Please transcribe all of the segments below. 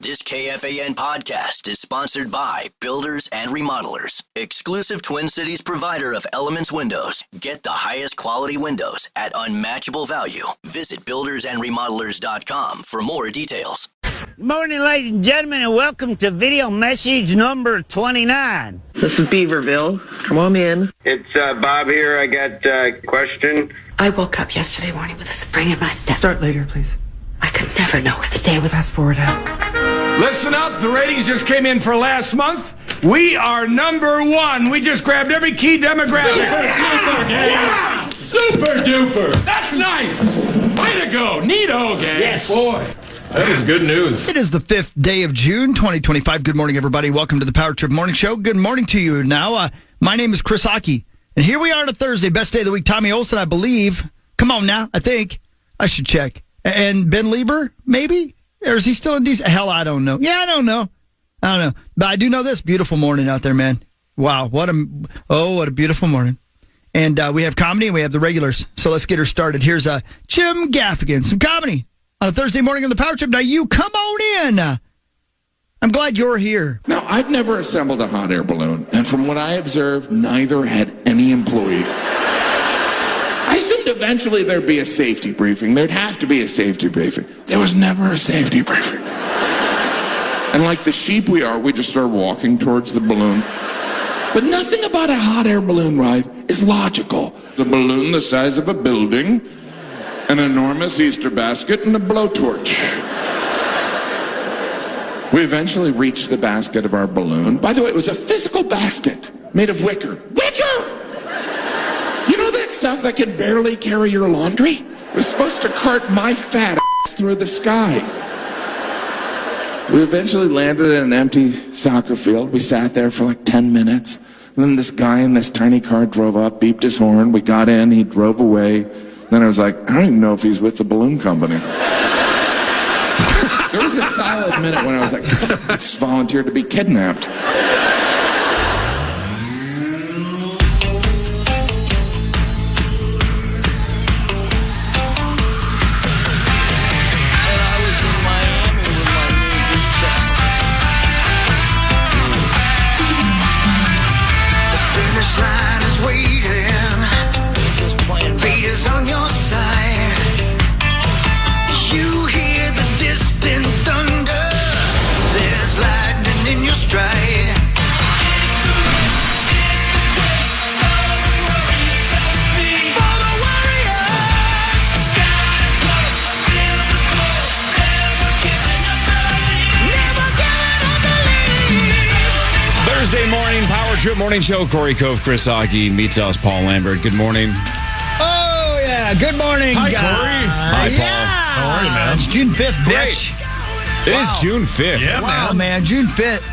This KFAN podcast is sponsored by Builders and Remodelers, exclusive Twin Cities provider of Elements Windows. Get the highest quality windows at unmatchable value. Visit buildersandremodelers.com for more details. Good morning, ladies and gentlemen, and welcome to video message number 29. This is Beaverville. Come on in. It's Bob here. I got a question. I woke up yesterday morning with a spring in my step. Start later, please. I could never know what the day was. Fast forward out. Listen up, the ratings just came in for last month. We are number one. We just grabbed every key demographic. Super duper, gang. Super duper. That's nice. Way to go. Neato, gang. Yes. Boy, that is good news. It is the 5th day of June, 2025. Good morning, everybody. Welcome to the Power Trip Morning Show. Good morning to you now. My name is Chris Hockey, and here we are on a Thursday, best day of the week. Tommy Olsen, I believe. Come on now, I think. I should check. And Ben Lieber, maybe? Or is he still in DC? Hell, I don't know. Yeah, I don't know. But I do know this. Beautiful morning out there, man. Wow, what a beautiful morning. And we have comedy and we have the regulars. So let's get her started. Here's Jim Gaffigan, some comedy on a Thursday morning on the Power Trip. Now you come on in. I'm glad you're here. Now, I've never assembled a hot air balloon, and from what I observed, neither had any employee. I assumed eventually there'd be a safety briefing. There'd have to be a safety briefing. There was never a safety briefing. And like the sheep we are, we just started walking towards the balloon. But nothing about a hot air balloon ride is logical. The balloon the size of a building, an enormous Easter basket, and a blowtorch. We eventually reached the basket of our balloon. By the way, it was a physical basket made of wicker. Wicker! You know that stuff that can barely carry your laundry? It was supposed to cart my fat ass through the sky. We eventually landed in an empty soccer field. We sat there for like 10 minutes. And then this guy in this tiny car drove up, beeped his horn. We got in, he drove away. Then I was like, I don't even know if he's with the balloon company. There was a solid minute when I was like, I just volunteered to be kidnapped. Thursday morning, Power Trip Morning Show. Corey Cove, Chris Hockey, meets us, Paul Lambert. Good morning. Oh, yeah. Good morning, Hi, guys. Corey. Hi, Paul. How are you, man? It's June 5th, Great. bitch. It is June 5th. Yeah, wow, man. June 5th.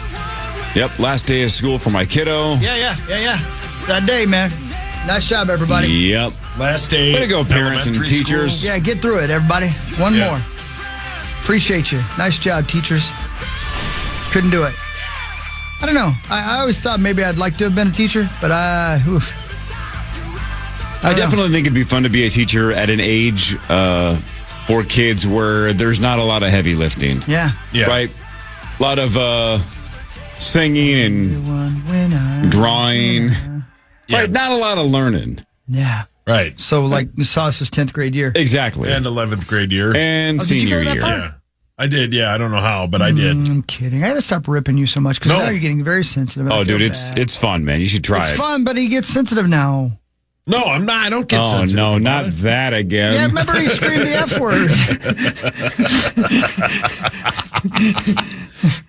Yep, last day of school for my kiddo. Yeah. It's that day, man. Nice job, everybody. Yep. Last day. Way to go, parents and teachers. Yeah, get through it, everybody. One more. Appreciate you. Nice job, teachers. Couldn't do it. I don't know. I always thought maybe I'd like to have been a teacher, but I definitely think it'd be fun to be a teacher at an age for kids where there's not a lot of heavy lifting. Yeah. Right? A lot of singing and drawing. Yeah. Right? Not a lot of learning. Yeah. Right. So, like, Sauce's 10th grade year. Exactly. And 11th grade year. And did you senior go that year. far? Yeah. I did, yeah. I don't know how, but I did. I'm kidding. I got to stop ripping you so much because now you're getting very sensitive. Oh, dude, it's fun, man. You should try it. It's fun, but he gets sensitive now. No, I'm not. I don't get sensitive. Oh, no, not that again. Yeah, remember he screamed the F word.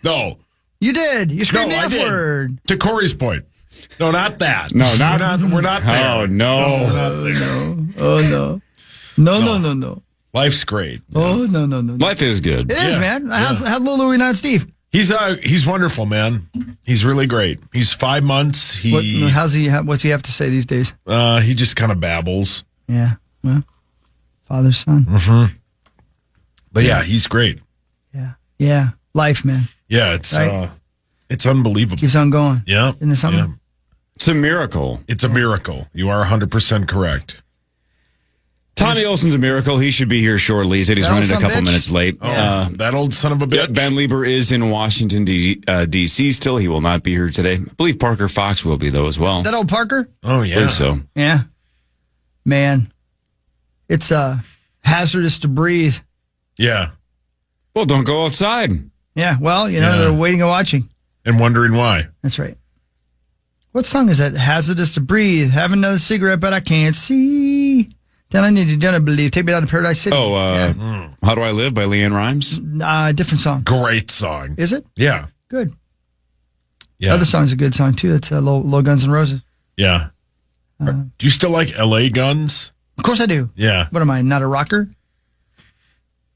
No. You did. You screamed the I F did. word. To Corey's point. No, not that. No, not. We're not there. Oh, no. We're not there. Oh, no. No. Life's great. Oh, no. Life is good. It is, man. How's little Louie not Steve? He's wonderful, man. He's really great. He's 5 months. What's he have to say these days? He just kind of babbles. Yeah. Well, father, son. Mm-hmm. But yeah, he's great. Yeah. Life, man. Yeah, it's unbelievable. Keeps on going. Yeah. Isn't it something? Yeah. It's a miracle. It's a miracle. You are 100% correct. Tommy Olsen's a miracle. He should be here shortly. He said he's running a couple minutes late. That old son of a bitch. Ben Lieber is in Washington, D.C. still. He will not be here today. I believe Parker Fox will be, though, as well. That old Parker? Oh, yeah. I believe so. Yeah. Man, it's hazardous to breathe. Yeah. Well, don't go outside. Yeah, well, they're waiting and watching. And wondering why. That's right. What song is that? Hazardous to breathe. Have another cigarette, but I can't see. Then I need you to believe. Take me down to Paradise City. How Do I Live by Leanne Rimes? Different song. Great song. Is it? Yeah. Good. Yeah. Other song's a good song, too. That's Low Guns N' Roses. Yeah. Do you still like L.A. Guns? Of course I do. Yeah. What am I, not a rocker?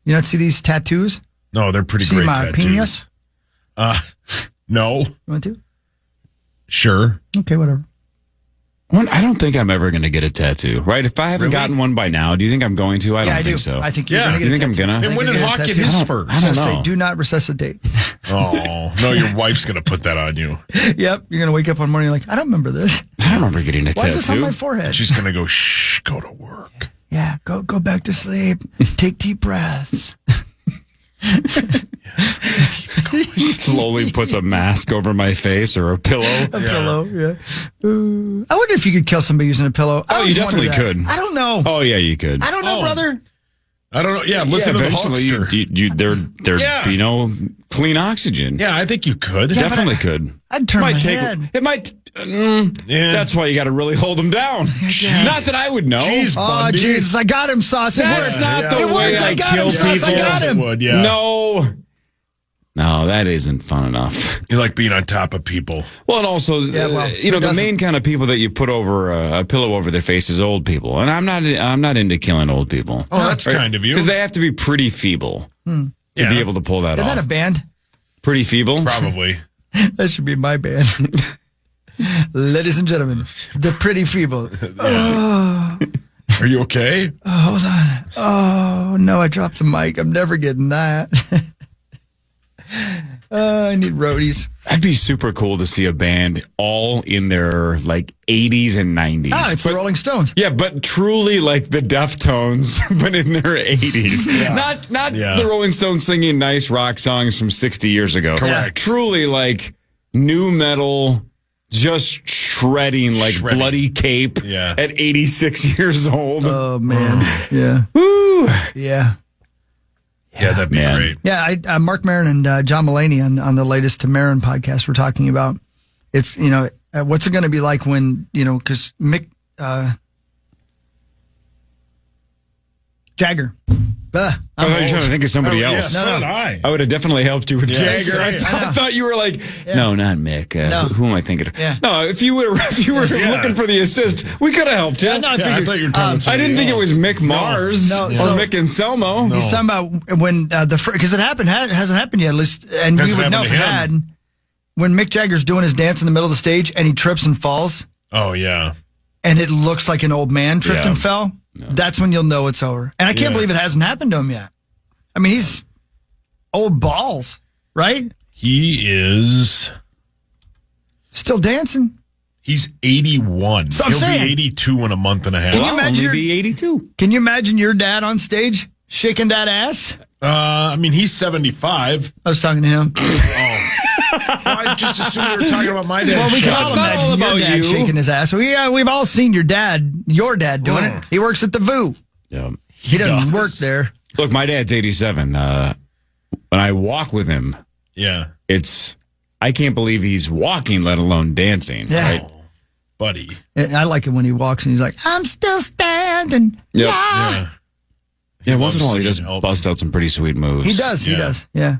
You not see these tattoos? No, they're pretty See great my tattoos. penis? No. You want to? Sure. Okay, whatever. I don't think I'm ever going to get a tattoo, right? If I haven't gotten one by now, do you think I'm going to? I don't think so. I think you're going to get You think I'm going to? And when did Hawk get his first? I don't know. Say, do not resuscitate. Oh, no, your wife's going to put that on you. Yep. You're going to wake up one morning like, I don't remember this. I don't remember getting a tattoo. Why is this on my forehead? She's going to go, shh, go to work. Yeah, go back to sleep. Take deep breaths. She slowly puts a mask over my face or a pillow. A pillow, yeah. I wonder if you could kill somebody using a pillow. Oh, you definitely could. I don't know. Oh, yeah, you could. I don't know, brother. I don't know. Yeah, listen to the Hulkster. There'd be clean oxygen. Yeah, I think you could. Yeah, Definitely could. I'd turn my head. It might. That's why you got to really hold them down. Not that I would know. Jeez, Oh, Bundy. Jesus, I got him, Sauce. It That's worked. not the It way worked. I got kill him, Sauce. I people. got him. Would, yeah. No, that isn't fun enough. You like being on top of people. Well, and also, the main kind of people that you put over a pillow over their face is old people, and I'm not into killing old people. Oh, that's kind of you. Because they have to be pretty feeble to be able to pull that Is off. that a band? Pretty feeble? Probably. That should be my band. Ladies and gentlemen, the Pretty Feeble. Oh. Are you okay? Oh, hold on. Oh, no, I dropped the mic. I'm never getting that. I need roadies. That'd be super cool to see a band all in their 80s and 90s. It's the Rolling Stones. Yeah, but truly like the Deftones, but in their 80s. Yeah. Not the Rolling Stones singing nice rock songs from 60 years ago. Correct. Truly like new metal, just shredding Bloody Cape at 86 years old. Oh, man. Yeah. Woo! Yeah. Yeah, that'd be great. Yeah, Mark Maron and John Mulaney on the latest Maron podcast were talking about it's, what's it going to be like when, because Mick Jagger. I thought you were trying to think of somebody else. Yeah, No. so did I. I would have definitely helped you with Jagger. same. I thought you were like, no, not Mick. Who am I thinking of? Yeah. No, if you were looking for the assist, we could have helped you. Yeah, no, I I figured. thought you were talking I didn't think it was Mick Mars No, or so- Mick Anselmo. He's talking about when because it happened, hasn't happened yet, at least, and we Hasn't would know happened if to it him. had. When Mick Jagger's doing his dance in the middle of the stage and he trips and falls, Oh, yeah. and it looks like an old man tripped Yeah. and fell, that's when you'll know it's over. And I can't Yeah. believe it hasn't happened to him yet. I mean, he's old balls, right? He is. Still dancing. He's 81. So I'm He'll saying. be 82 in a month and a half. Can you imagine only be 82. Can you imagine your dad on stage shaking that ass? I mean, he's 75. I was talking to him. Well, I just assumed we were talking about my dad. Well, we can Shut all up. not all imagine your about dad you. shaking his ass. We've all seen your dad doing it. He works at the VU. Yeah. He doesn't does. work there. Look, my dad's 87. When I walk with him, Yeah. I can't believe he's walking, let alone dancing. Yeah. Right? Buddy. And I like it when he walks and he's like, I'm still standing. Yep. Yeah. Yeah, once in a while he singing does Elvis. bust out some pretty sweet moves. He does. He Yeah. does. Yeah.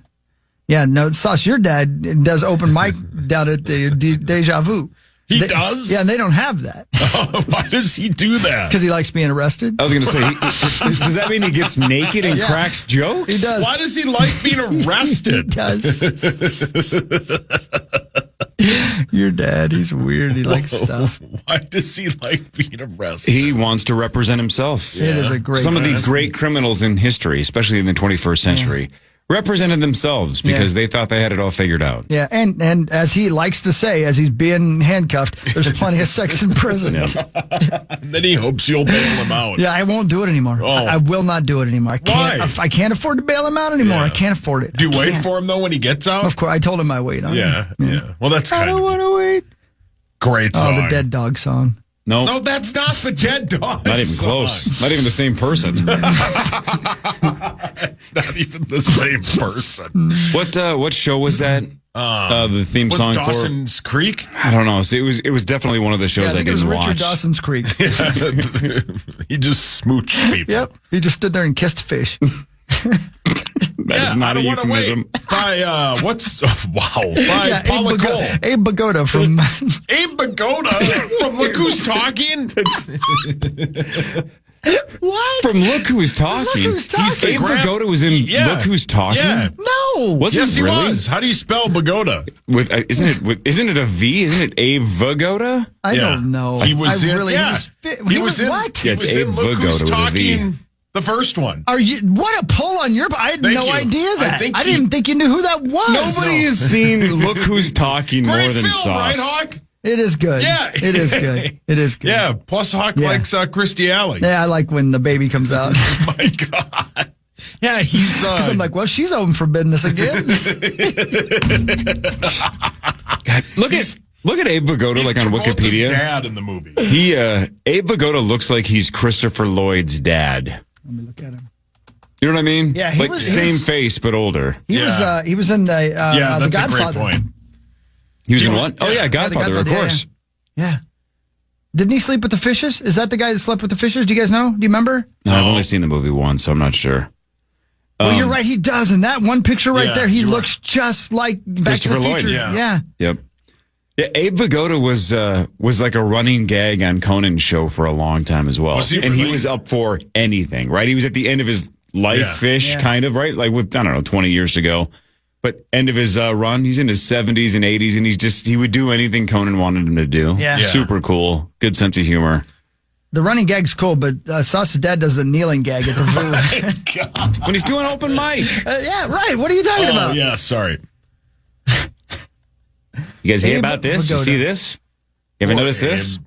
Yeah. No, Sauce, your dad does open mic down at the Deja Vu. He does? Yeah, and they don't have that Why does he do that? because he likes being arrested. I was going to say, does that mean he gets naked and Yeah. cracks jokes? He does. Why does he like being He arrested? does. Your dad, he's weird. He likes stuff. Why does he like being arrested? He wants to represent himself. It is a great. Some of the great criminals in history, especially in the 21st century, represented themselves because they thought they had it all figured out. Yeah, and as he likes to say, as he's being handcuffed, there's plenty of sex in prison. Then he hopes you'll bail him out. Yeah, I won't do it anymore. Oh. I will not do it anymore. I can't afford to bail him out anymore. Yeah. I can't afford it. Do you wait for him, though, when he gets out? Of course. I told him I wait on him. Yeah. Well, that's kind I don't want to wait. Great song. Oh, the Dead Dog song. No, that's not the Dead Dog. Not even close. Not even the same person. It's not even the same person. What show was that? The theme song Dawson's for Creek? I don't know. So it was definitely one of the shows I didn't watch. Richard Dawson's Creek. He just smooched people. Yep. He just stood there and kissed fish. That is not a euphemism. By By Paula Cole. Abe Bagoda from Abe Bagoda from Look Who's Talking. What? From Look Who's Talking. Look Who's Talking. Abe Bagoda was in Look Who's Talking. Yeah. No. Yes, he really? was. How do you spell Bagoda? Isn't it a V? Isn't it Abe Bagoda? I don't know. He was in. He was in what? Yeah, He it's was in Abe Look Who's Bagoda with a V. Talking. The first one. Are you? What a pull on your. I had no idea that. I didn't think you knew who that was. Nobody has seen Look Who's Talking more than film, Sauce. right, Hawk? It is good. Yeah. It is good. It is good. Yeah. Plus, Hawk likes Christy Alley. Yeah, I like when the baby comes out. Oh my God. Yeah, he's. Because I'm like, well, she's open for business again. God, look at Abe Bagoda like on Travolta's Wikipedia. Dad in the movie. Abe Bagoda looks like he's Christopher Lloyd's dad. Let me look at him. You know what I mean? Yeah, like same face but older. He was in the that's the Godfather. a great point. He was in what? Oh yeah, Godfather, of course. Yeah. Didn't he sleep with the fishes? Is that the guy that slept with the fishes? Do you guys know? Do you remember? No, I've only seen the movie once, so I'm not sure. Well, you're right. He does. In that one picture right there, he looks right. just like Back to the Christopher Future. Lloyd, Yeah. Yep. Yeah, Abe Vigoda was like a running gag on Conan's show for a long time as well. Was he and really? he was up for anything, right? He was at the end of his life-ish, kind of, right? Like with, I don't know, 20 years to go. But end of his run, he's in his 70s and 80s, and he would do anything Conan wanted him to do. Yeah. Super cool. Good sense of humor. The running gag's cool, but Sauce's dad does the kneeling gag at the When he's doing open mic. yeah, right. What are you talking about? Oh, yeah, sorry. You guys hear Abe about this? You Vigoda. see this? You ever noticed this?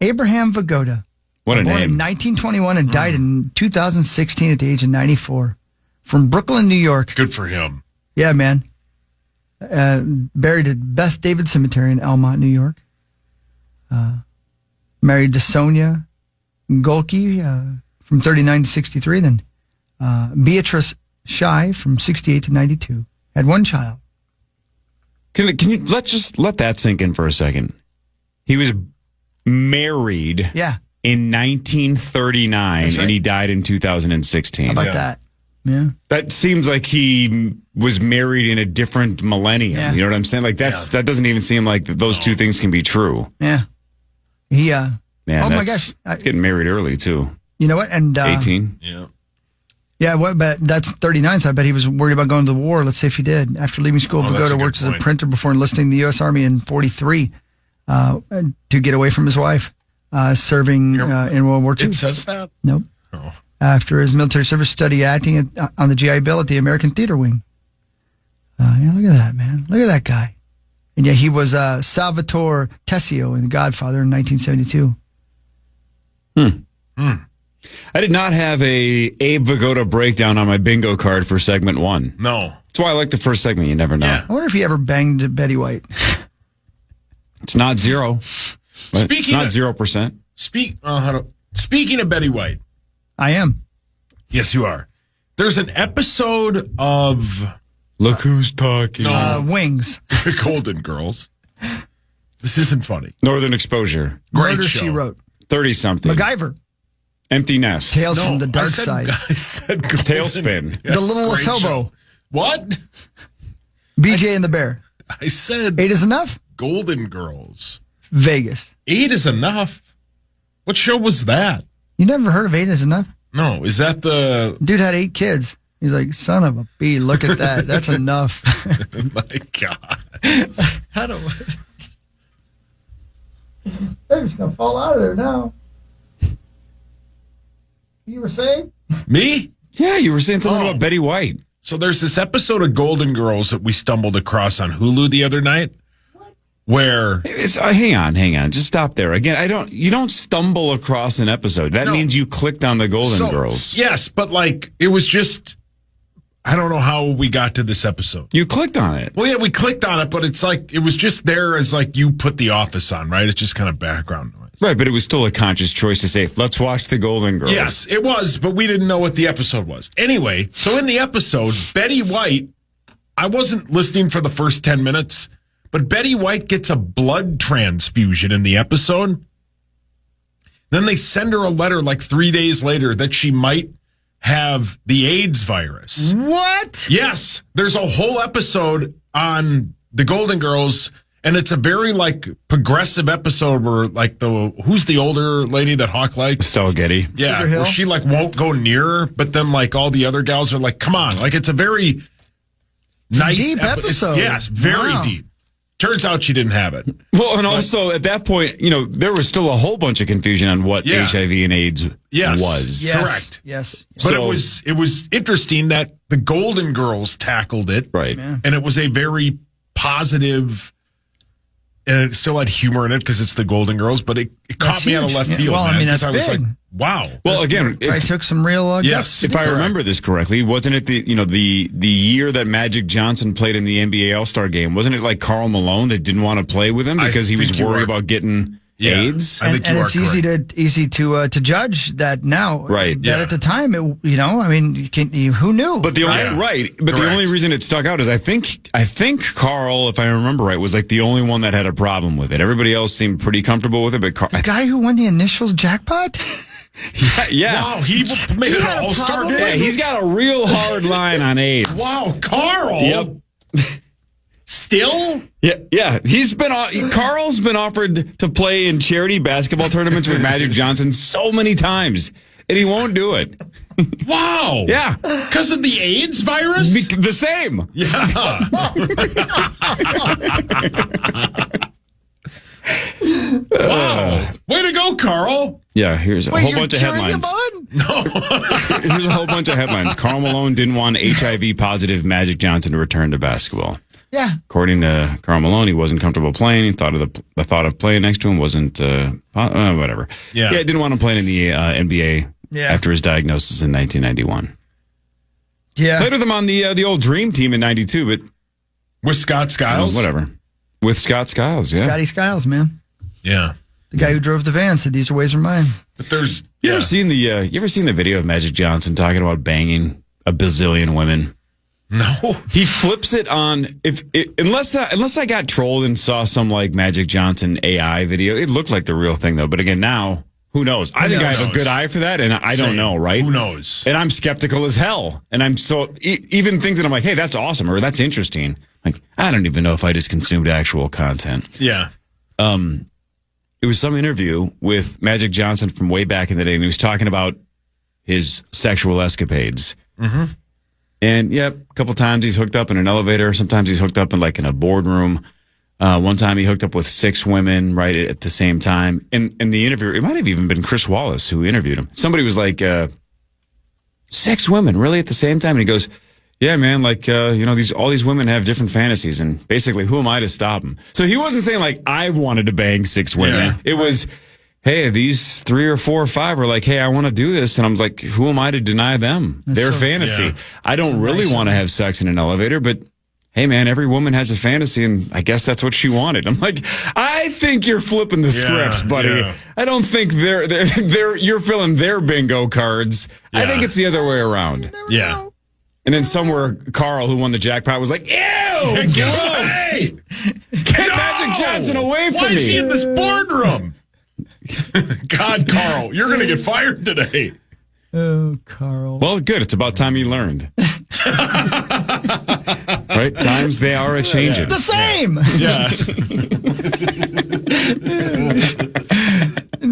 Abraham Vigoda. What a born name. in 1921 and died in 2016 at the age of 94. From Brooklyn, New York. Good for him. Yeah, man. Buried at Beth David Cemetery in Elmont, New York. Married to Sonia Golke from 39 to 63. Then Beatrice Shy from 68 to 92. Had one child. Can you let that sink in for a second? He was married in 1939 That's right. and he died in 2016. How about that? Yeah. That seems like he was married in a different millennium. Yeah. You know what I'm saying? Like that doesn't even seem like those two things can be true. Yeah. He Man, oh my gosh. He's getting married early too. You know what? And 18. Yeah. Yeah, but that's 39, so I bet he was worried about going to the war. Let's say if he did. After leaving school, that's a Vigoda good worked as a point. printer before enlisting in the U.S. Army in 43 to get away from his wife, serving in World War II. It says that? Nope. Oh. After his military service, studied acting on the GI Bill at the American Theater Wing. Yeah, look at that, man. Look at that guy. And yeah, he was Salvatore Tessio in The Godfather in 1972. I did not have a Abe Vigoda breakdown on my bingo card for segment 1. No. That's why I like the first segment. You never know. Yeah. I wonder if he ever banged Betty White. It's not zero. But it's Speaking not of- 0%. Speaking of Betty White. I am. Yes, you are. There's an episode of Look who's talking. Wings. Golden Girls. This isn't funny. Northern Exposure. Great Murder, show. She Wrote. 30-something. MacGyver. Empty Nest. Tales from the Dark Side. I said Golden- Tailspin. Yeah, The Littlest great Hobo. show. What? BJ and the Bear. I said 8 is enough? Golden Girls. Vegas. 8 is enough. What show was that? You never heard of 8 is enough? No, is that the... Dude had 8 kids. He's like, son of a bee, look at that. That's enough. My God. I don't... They're just going to fall out of there now. You were saying? Me? Yeah, you were saying something about Betty White. So there's this episode of Golden Girls that we stumbled across on Hulu the other night. Where hang on, just stop there. Again, you don't stumble across an episode. That means you clicked on the Golden Girls. Yes, but like it was just, I don't know how we got to this episode. You clicked on it. Well, yeah, we clicked on it, but it's like it was just there as like you put The Office on, right? It's just kind of background noise. Right, but it was still a conscious choice to say, let's watch the Golden Girls. Yes, it was, but we didn't know what the episode was. Anyway, so in the episode, Betty White, I wasn't listening for the first 10 minutes. But Betty White gets a blood transfusion in the episode. Then they send her a letter like 3 days later that she might have the AIDS virus. What? Yes. There's a whole episode on the Golden Girls, and it's a very like progressive episode where like who's the older lady that Hawk likes? Estelle Getty. Yeah, where she like won't go near her, but then like all the other gals are like, come on. Like it's a very nice deep episode. Yes, very deep. Turns out she didn't have it. Well, and also at that point, there was still a whole bunch of confusion on what HIV and AIDS was. Yes. Correct. Yes. But it was interesting that the Golden Girls tackled it. Right. Yeah. And it was a very positive, and it still had humor in it because it's the Golden Girls, but it caught me out of left field. Well, man, I mean, that's I was big. like, wow. Well, again, I took some real yes. If I remember this correctly, wasn't it the year that Magic Johnson played in the NBA All-Star game? Wasn't it like Karl Malone that didn't want to play with him because he was worried about getting AIDS? I think you are it's easy to judge that now. Right. That at the time, who knew? But the only reason it stuck out is I think Carl, if I remember right, was like the only one that had a problem with it. Everybody else seemed pretty comfortable with it, but the guy who won the initials jackpot. Yeah. Wow, he made an all-star game. Yeah, he's got a real hard line on AIDS. Wow, Carl. Yep. Still? Yeah. Carl's been offered to play in charity basketball tournaments with Magic Johnson so many times, and he won't do it. Wow. Yeah. Because of the AIDS virus? The same. Yeah. Wow. Way to go, Carl. Yeah, here's a whole bunch of headlines. No. Here's a whole bunch of headlines. Karl Malone didn't want HIV-positive Magic Johnson to return to basketball. Yeah. According to Karl Malone, he wasn't comfortable playing. He thought of the thought of playing next to him wasn't whatever. Yeah. Didn't want to play in the NBA after his diagnosis in 1991. Yeah. Played with him on the old Dream Team in 92, but with Scott Skiles? Whatever. With Scott Skiles, yeah. Scotty Skiles, man. Yeah. The guy who drove the van said these waves are mine. But there's you ever seen the video of Magic Johnson talking about banging a bazillion women? No. He flips it on unless I got trolled and saw some like Magic Johnson AI video. It looked like the real thing though, but again now, who knows? I think I have a good eye for that and I don't know, right? Who knows? And I'm skeptical as hell. And I'm so even things that I'm like, "Hey, that's awesome," or "That's interesting." Like, I don't even know if I just consumed actual content. Yeah. It was some interview with Magic Johnson from way back in the day, and he was talking about his sexual escapades. Mm-hmm. And, a couple times he's hooked up in an elevator. Sometimes he's hooked up in a boardroom. One time he hooked up with 6 women right at the same time. And the interviewer, it might have even been Chris Wallace who interviewed him. Somebody was like, 6 women, really, at the same time? And he goes, yeah, man, all these women have different fantasies, and basically, who am I to stop them? So he wasn't saying, like, I wanted to bang 6 women. Yeah. It was, hey, these 3 or 4 or 5 are like, hey, I want to do this. And I'm like, who am I to deny them their fantasy? Yeah. I don't really want to have sex in an elevator, but hey, man, every woman has a fantasy, and I guess that's what she wanted. I'm like, I think you're flipping the scripts, buddy. Yeah. I don't think you're filling their bingo cards. Yeah. I think it's the other way around. Yeah. Know. And then somewhere, Carl, who won the jackpot, was like, ew! Get Magic Johnson away from me! Why is he in this boardroom? God, Carl, you're going to get fired today. Oh, Carl. Well, good. It's about time you learned. Right? Times, they are a-changing. The same! Yeah.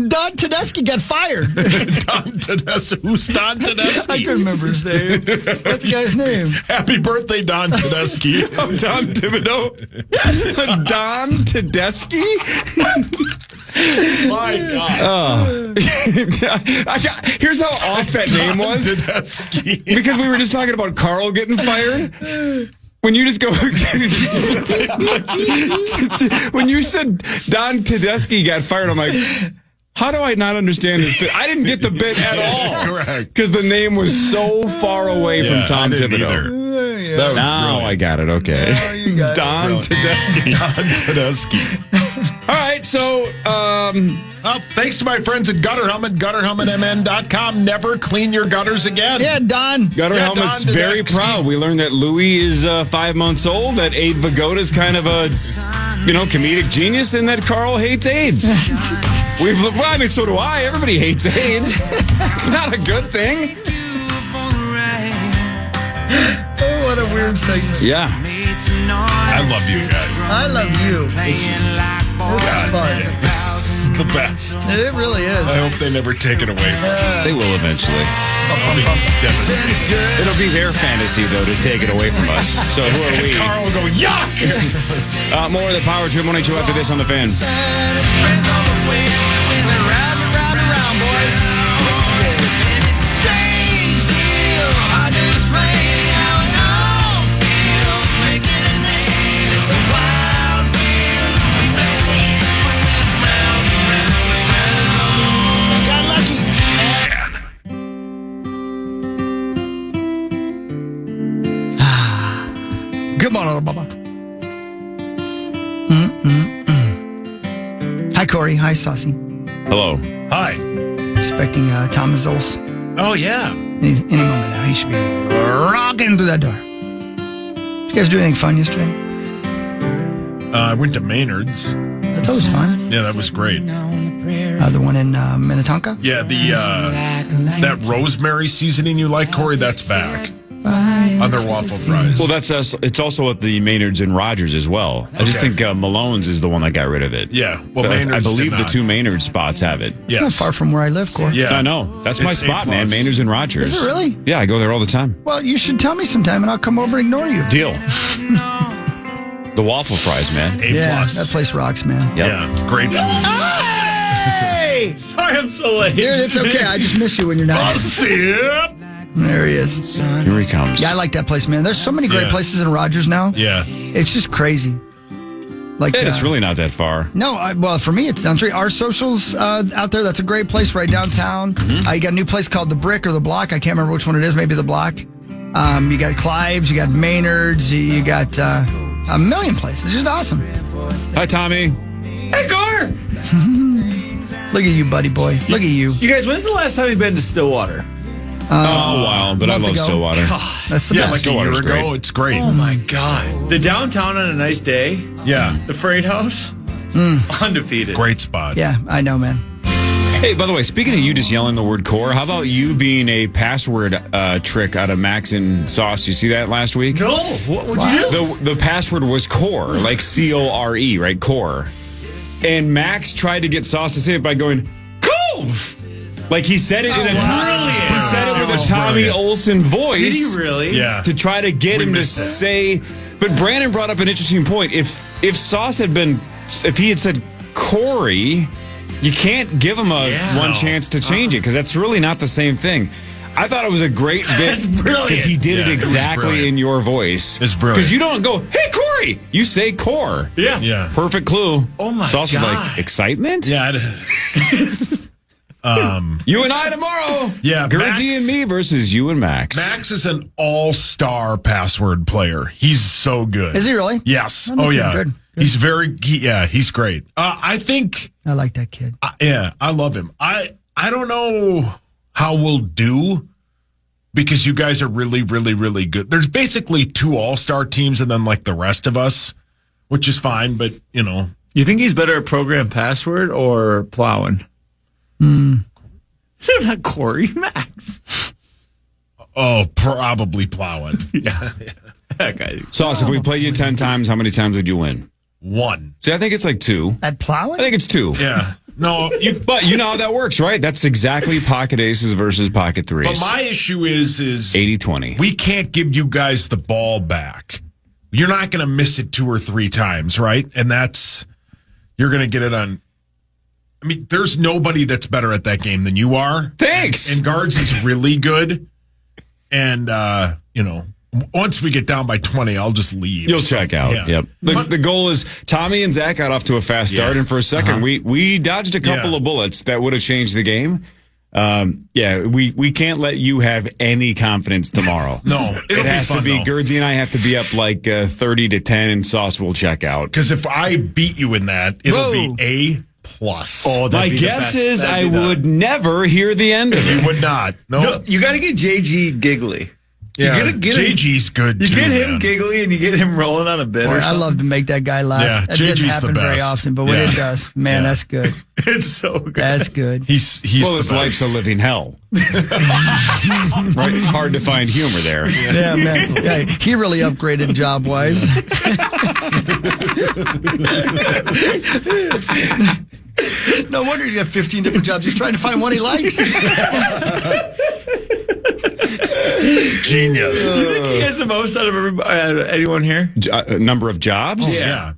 Don Tedeschi got fired. Don Tedeschi? Who's Don Tedeschi? I couldn't remember his name. That's the guy's name. Happy birthday, Don Tedeschi. Don Thibodeau. Don Tedeschi? My God. Here's how off that name was. Tedeschi. Because we were just talking about Carl getting fired. When you just go, when you said Don Tedeschi got fired, I'm like, how do I not understand this bit? I didn't get the bit at all. Correct. Because the name was so far away from Tom Thibodeau. Now I got it. Okay. Don Tedeschi. Don Tedeschi. All right. So, thanks to my friends at Gutter Helmet, gutterhelmetmn.com. Never clean your gutters again. Yeah, Don. Gutter Helmet's Don very Tedeschi. proud. We learned that Louis is 5 months old, that Abe Vigoda's kind of a, comedic genius, and that Carl hates AIDS. So do I. Everybody hates AIDS. It's not a good thing. Oh, what a weird segment. Yeah. I love you guys. I love you. This is fun. This is the best. It really is. I hope they never take it away from me. They will eventually. I'll be devastated. It'll be their fantasy, though, to take it away from us. So who are we? Carl will go, yuck! More of the Power Trip Morning Show after this on the Fan. Round and round and round, boys. Good morning, Bubba. Hi, Corey. Hi, Saucy. Hello. Hi. Expecting Thomas Ols Oh, yeah. any moment now. He should be rocking through that door. Did you guys do anything fun yesterday? I went to Maynard's. That's always fun. Yeah, that was great. The one in Minnetonka? Yeah, that rosemary seasoning you like, Corey, that's back. On their waffle fries. Well, it's also at the Maynard's in Rogers as well. I just think Malone's is the one that got rid of it. Yeah. Well, But Maynard's I believe did the not. two Maynard spots have it. It's not far from where I live, Corey. Yeah. I know. That's my It's spot, A+. man. Maynard's in Rogers. Is it really? Yeah, I go there all the time. Well, you should tell me sometime, and I'll come over and ignore you. Deal. The waffle fries, man. A+. Yeah, that place rocks, man. Yep. Yeah, great food. Hey! Sorry, I'm so late. Dude, it's okay. I just miss you when you're not. Yep. There he is. Here he comes. Yeah, I like that place, man. There's so many great Yeah. places in Rogers now. Yeah. It's just crazy. Like It's really not that far. No, well, for me, it's down street. Our socials out there, that's a great place right downtown. Mm-hmm. You got a new place called The Brick or The Block. I can't remember which one it is. Maybe The Block. You got Clive's, you got Maynard's, you got a million places. It's just awesome. Hi, Tommy. Hey, Gar! Look at you, buddy boy. Look at you. You guys, when's the last time you've been to Stillwater? A while, but I month love ago. Stillwater. That's the Yeah, best. like a year Stillwater's ago. great. It's great. Oh, my God. The downtown on a nice day, Yeah. the Freight House, undefeated. Great spot. Yeah, I know, man. Hey, by the way, speaking of you just yelling the word core, how about you being a password trick out of Max and Sauce? You see that last week? No, what'd you do? The password was core, like C-O-R-E, right? Core. And Max tried to get Sauce to say it by going, Cove! Like he said it in a brilliant. He said it with It a was Tommy brilliant. Olsen voice. Did he really? Yeah. To try to get him to missed it. say, but Brandon brought up an interesting point. If Sauce if he had said Corey, you can't give him one chance to change it because that's really not the same thing. I thought it was a great bit That's brilliant. because he did Yeah, it it was exactly brilliant. in your voice. It's brilliant. Because you don't go, hey Corey, you say core. Yeah. Yeah. Perfect clue. Oh, my Sauce was God. like excitement. Yeah. You and I tomorrow. Yeah, Guernsey Max- and me versus you and Max. Max is an all-star password player. He's so good. Is he really? Yes. Oh, Yeah. good. He's he's great. I think, I like that kid. I love him. I don't know how we'll do because you guys are really, really, really good. There's basically 2 all-star teams and then like the rest of us, which is fine, but You think he's better at program password or plowing? Not Corey, Max. oh, probably plowing. Yeah. That guy. Sauce, if we played you 10 times, how many times would you win? 1. See, I think it's like 2. At plowing? I think it's 2. Yeah. No, But you know how that works, right? That's exactly pocket aces versus pocket threes. but my issue is 80-20. we can't give you guys the ball back. You're not going to miss it 2 or 3 times, right? And you're going to get it on I mean, there's nobody that's better at that game than you are. Thanks. And guards is really good. And, once we get down by 20, I'll just leave. You'll check out. Yeah. Yep. The goal is Tommy and Zach got off to a fast start, and for a second, we dodged a couple of bullets that would have changed the game. We can't let you have any confidence tomorrow. No, it has to be. Gerdsey and I have to be up like 30-10, and Sauce will check out. Because if I beat you in that, it'll be A+. Oh, my guess is I would never hear the end of it. You would not. No, you got to get JG giggly. Yeah, you get JG's good. You too, get him man. giggly and you get him rolling on a bit. Boy, I love to make that guy laugh. Yeah, that JG's doesn't the happen best. very often, but when it does, man, that's good. It's so good. That's good. He's his life's a living hell. Right? Hard to find humor there. Yeah, man. Yeah, he really upgraded job wise. No wonder you have 15 different jobs. He's trying to find one he likes. Genius. Do you think he has the most out of anyone here? Number of jobs? Oh, yeah.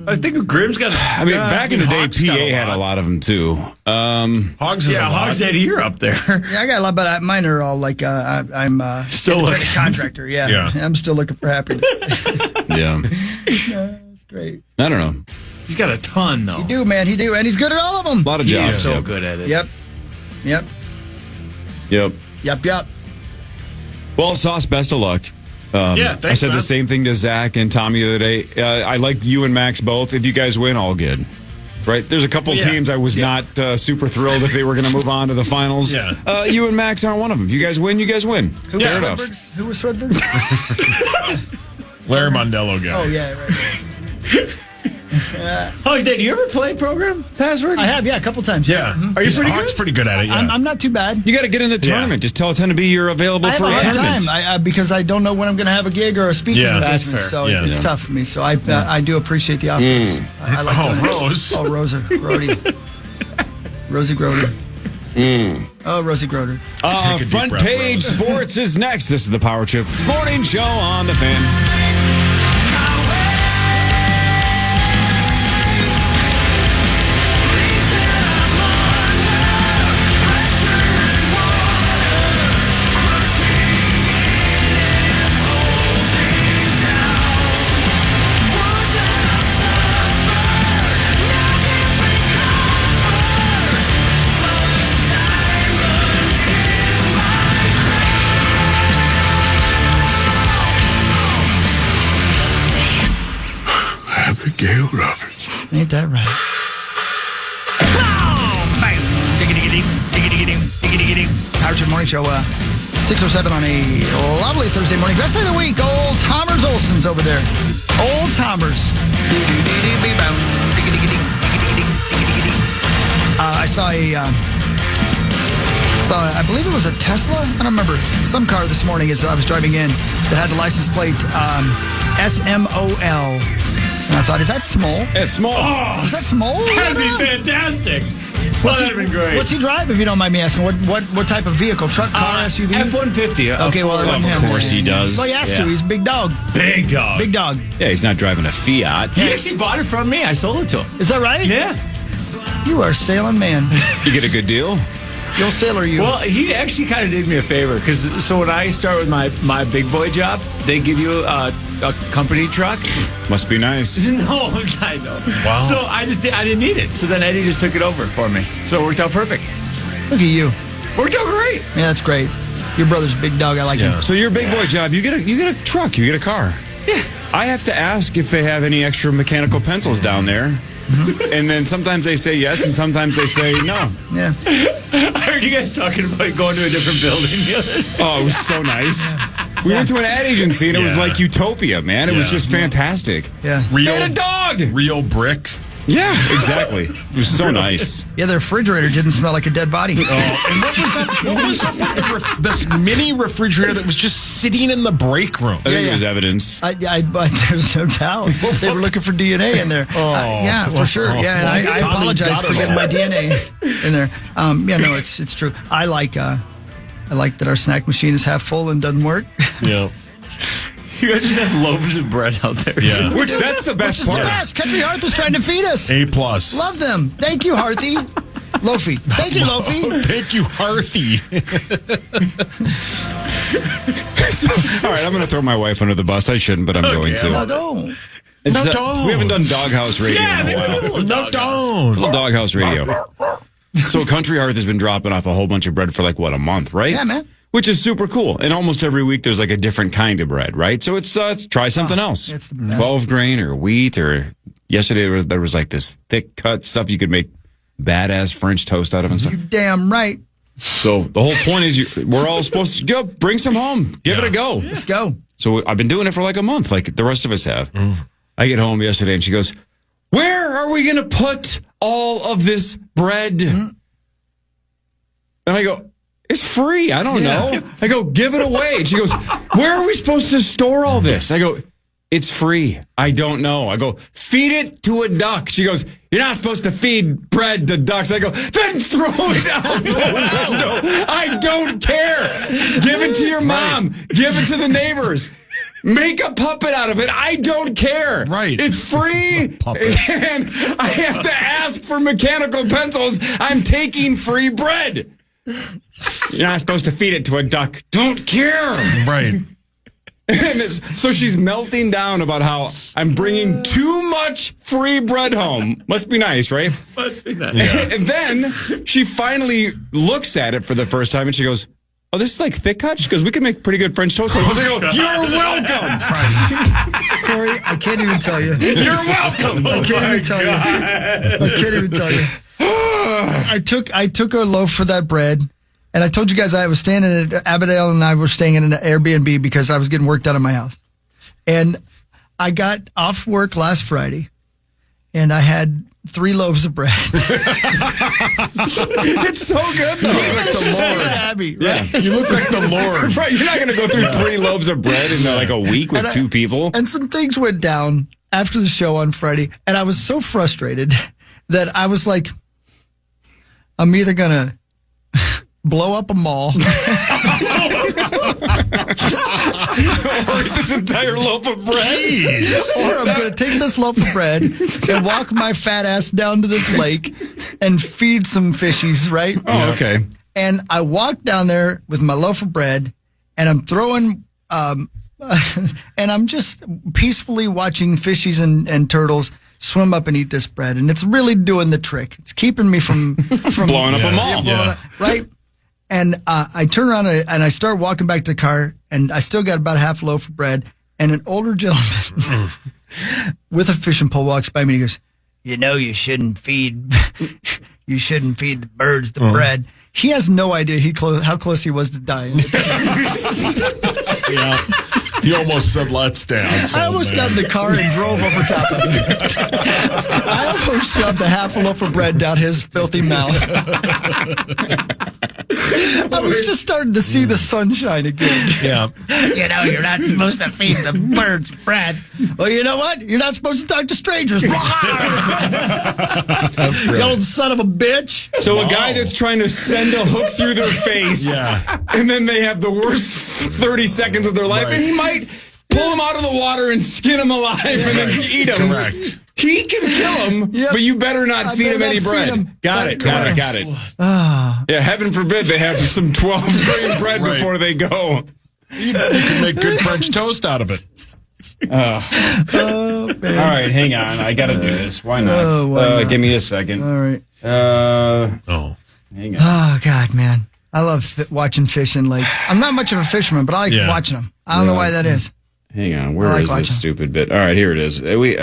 I think Grimm's got. I mean, back in the day, PA had a lot of them too. Hogs is a lot. Hogs had you're up there. Yeah, I got a lot, but mine are all like I'm Still independent looking. contractor. Yeah, I'm still looking for happiness. Yeah. That's great. I don't know. He's got a ton though. He do, man. He do, and he's good at all of them. A lot of He's jobs. so good at it. Yep. Well, Sauce, best of luck. Thanks, I said man. the same thing to Zach and Tommy the other day. I like you and Max both. If you guys win, all good. Right? There's a couple teams I was not super thrilled if they were going to move on to the finals. Yeah. You and Max aren't one of them. If you guys win, you guys win. Who Fair was enough. Swedberg's? Who was Swedberg? Larry Mondello guy. Oh yeah, right. Hogs, do you ever play program password? I have, a couple times. Yeah. Are you pretty Hog's good? pretty good at it, yeah. I'm not too bad. You got to get in the tournament. Just tell 10 to be you're available I have for a a hard tournament. time because I don't know when I'm going to have a gig or a speaking That's engagement, fair. so Yeah. it's tough for me. So I do appreciate the options. I like that. Rose. Oh, Rosa Grody. Rosie Groder. Oh, Rosie Groder. Take a deep Front breath, page Rose. sports is next. This is the Power Trip Morning Show on the Fan. Abigail Roberts. Ain't that right? Power Trip Morning Show, 6:07 on a lovely Thursday morning. Best day of the week, Old Timers Olsen's over there. Old Timers. I saw I believe it was a Tesla. I don't remember. Some car this morning as I was driving in that had the license plate SMOL. And I thought, is that small? It's small. Is that small? That'd be fantastic. That'd been great. What's he drive, if you don't mind me asking? What type of vehicle? Truck, car, SUV? F-150. Okay, well, Of course he does. Well, he has to. He's a big dog. Big dog. Big dog. Yeah, he's not driving a Fiat. He actually bought it from me. I sold it to him. Is that right? Yeah. You are a sailing man. You get a good deal? You'll sailor you. Well, he actually kind of did me a favor because so when I start with my big boy job, they give you a company truck. Must be nice. No, I know. Wow. So I didn't need it. So then Eddie just took it over for me. So it worked out perfect. Look at you. Worked out great. Yeah, that's great. Your brother's a big dog. I like him. So your big boy job, you get a truck, you get a car. Yeah. I have to ask if they have any extra mechanical pencils down there. And then sometimes they say yes, and sometimes they say no. Yeah. I heard you guys talking about going to a different building the other day. Oh, it was so nice. We went to an ad agency, and it was like utopia, man. It was Yeah. just fantastic. Yeah. They had a dog. Real brick. Yeah, exactly. It was so nice. Yeah, the refrigerator didn't smell like a dead body. Oh, and what was up with this mini refrigerator that was just sitting in the break room? I think it was evidence. But there's no doubt. They were looking for DNA in there. Yeah, for sure. Yeah, and I Tommy apologize got for it getting all. my DNA in there. Yeah, no, it's true. I like that our snack machine is half full and doesn't work. Yeah. You guys just have loaves of bread out there. Yeah. Which that's the best Which is the part. best. Country Hearth is trying to feed us. A+. Love them. Thank you, Hearthy. Loafy. Thank you, Loafy. Thank you, Hearthy. All right, I'm going to throw my wife under the bus. I shouldn't, but I'm going to. No, don't. It's, No, don't. We haven't done Doghouse Radio in a while. No, don't. Little Doghouse Radio. So Country Hearth has been dropping off a whole bunch of bread for like, what, a month, right? Yeah, man. Which is super cool. And almost every week there's like a different kind of bread, right? So it's try something else. It's the best. 12 grain or wheat or yesterday there was like this thick cut stuff you could make badass French toast out of and stuff. You're damn right. So the whole point is we're all supposed to go bring some home. Give it a go. Let's go. So I've been doing it for like a month, like the rest of us have. I get home yesterday and she goes, "Where are we going to put all of this bread?" And I go, "It's free. I don't know." I go, "Give it away." And she goes, "Where are we supposed to store all this?" I go, "It's free. I don't know." I go, "Feed it to a duck." She goes, "You're not supposed to feed bread to ducks." I go, "Then throw it out the window. I don't care. Give it to your mom. Give it to the neighbors. Make a puppet out of it. I don't care. Right. It's free. And I have to ask for mechanical pencils. I'm taking free bread. You're not supposed to feed it to a duck. Don't care." Right. And so she's melting down about how I'm bringing too much free bread home. Must be nice, right? Must be nice. Yeah. And then she finally looks at it for the first time and she goes, "Oh, this is like thick cut?" She goes, "We can make pretty good French toast." I go, "You're welcome." Corey, I can't even tell you. You're welcome. I can't even tell you. I can't even tell you. I took a loaf for that bread, and I told you guys I was staying in Aberdale, and I was staying in an Airbnb because I was getting work done in my house. And I got off work last Friday, and I had 3 loaves of bread. It's so good, though. Like the Lord. Abby, right? You look like the Lord. Right, you're not going to go through 3 loaves of bread in like a week with 2 people. And some things went down after the show on Friday, and I was so frustrated that I was like, I'm either going to blow up a mall Or eat this entire loaf of bread. or I'm going to take this loaf of bread and walk my fat ass down to this lake and feed some fishies, right? Oh, okay. And I walked down there with my loaf of bread, and I'm throwing, and I'm just peacefully watching fishies and turtles swim up and eat this bread, and it's really doing the trick. It's keeping me from Blowing up a mall. right? And I turn around and I start walking back to the car, and I still got about half a loaf of bread, and an older gentleman with a fishing pole walks by me, and he goes, you shouldn't feed the birds the bread. He has no idea how close he was to dying. Yeah. He almost said, "Let's dance." I almost got in the car and drove over top of him. I almost shoved a half a loaf of bread down his filthy mouth. I was just starting to see the sunshine again. Yeah. You're not supposed to feed the birds bread. Well, you know what? You're not supposed to talk to strangers. You old son of a bitch. So a guy that's trying to send a hook through their face, and then they have the worst 30 seconds of their life, and he might pull him out of the water and skin him alive and then eat him. Correct. He can kill him, but you better not feed him any bread. Got it. Yeah, heaven forbid they have some 12 grain bread before they go. You can make good French toast out of it. All right, hang on. I got to do this. Why not? Give me a second. All right. Hang on. Oh, God, man. I love watching fish in lakes. I'm not much of a fisherman, but I like watching them. I don't know why that is. Hang on. Where is this stupid bit? All right, here it is. We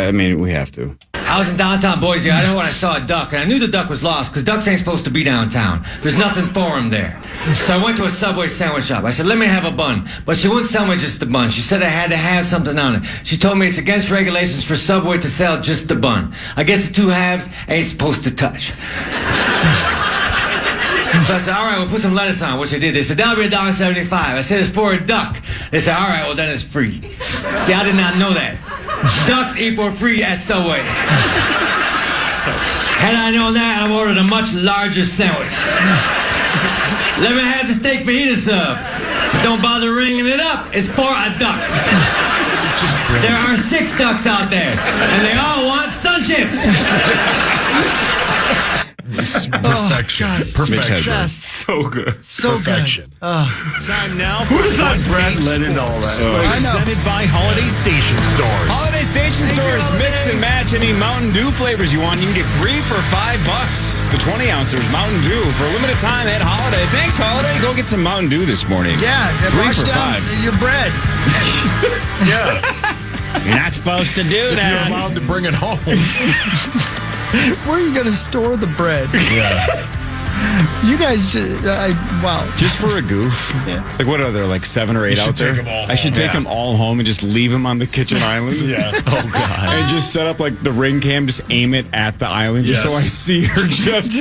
have to. I was in downtown Boise, Idaho, and I saw a duck, and I knew the duck was lost because ducks ain't supposed to be downtown. There's nothing for him there. So I went to a Subway sandwich shop. I said, "Let me have a bun." But she wouldn't sell me just the bun. She said I had to have something on it. She told me it's against regulations for Subway to sell just the bun. I guess the 2 halves ain't supposed to touch. So I said, "All right, we'll put some lettuce on," which I did. They said, "That'll be $1.75. I said, "It's for a duck." They said, "All right, well, then it's free." See, I did not know that. Ducks eat for free at Subway. Had I known that, I ordered a much larger sandwich. Let me have the steak fajita sub. But don't bother ringing it up. It's for a duck. There are 6 ducks out there, and they all want sun chips. Perfection. Perfection. So good. So Perfection. good. Time now Who for thought Fun Brad Peaks, let into all that? presented by Holiday Station Stores. Holiday Station Stores, mix and match any Mountain Dew flavors you want. You can get 3 for $5. The 20 ounces Mountain Dew for a limited time at Holiday. Thanks, Holiday. Go get some Mountain Dew this morning. Yeah, 3 wash for down $5. your bread. Yeah. You're not supposed to do If you're that. allowed to bring it home. Where are you going to store the bread? Yeah. You guys, wow. Just for a goof. Like, what are there, like 7 or 8 You should out there? take 'em all I should home. take them all home and just leave them on the kitchen island. Yeah. Oh, God. And just set up, like, the ring cam, just aim it at the island, just Yes. so I see her just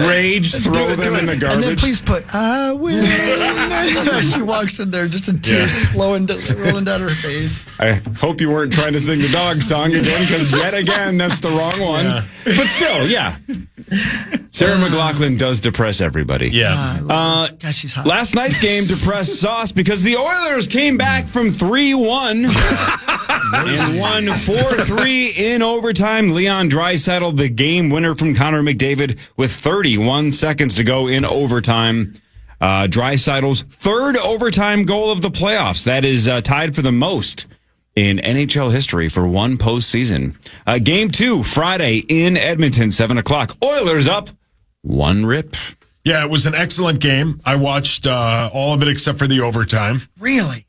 rage, throw them in the garbage. And then please put, I will. As she walks in there, just a tear rolling down her face. I hope you weren't trying to sing the dog song again, because yet again, that's the wrong one. Yeah. But still, yeah. Sarah McLachlan does depress everybody. Yeah. God, she's hot. Last night's game depressed Sauce because the Oilers came back from 3-1 and won 4-3 in overtime. Leon Draisaitl, the game winner from Connor McDavid, with 31 seconds to go in overtime. Draisaitl's third overtime goal of the playoffs. That is tied for the most in NHL history for one postseason. Game 2, Friday in Edmonton, 7 o'clock. Oilers up 1-rip. Yeah, it was an excellent game. I watched all of it except for the overtime. Really?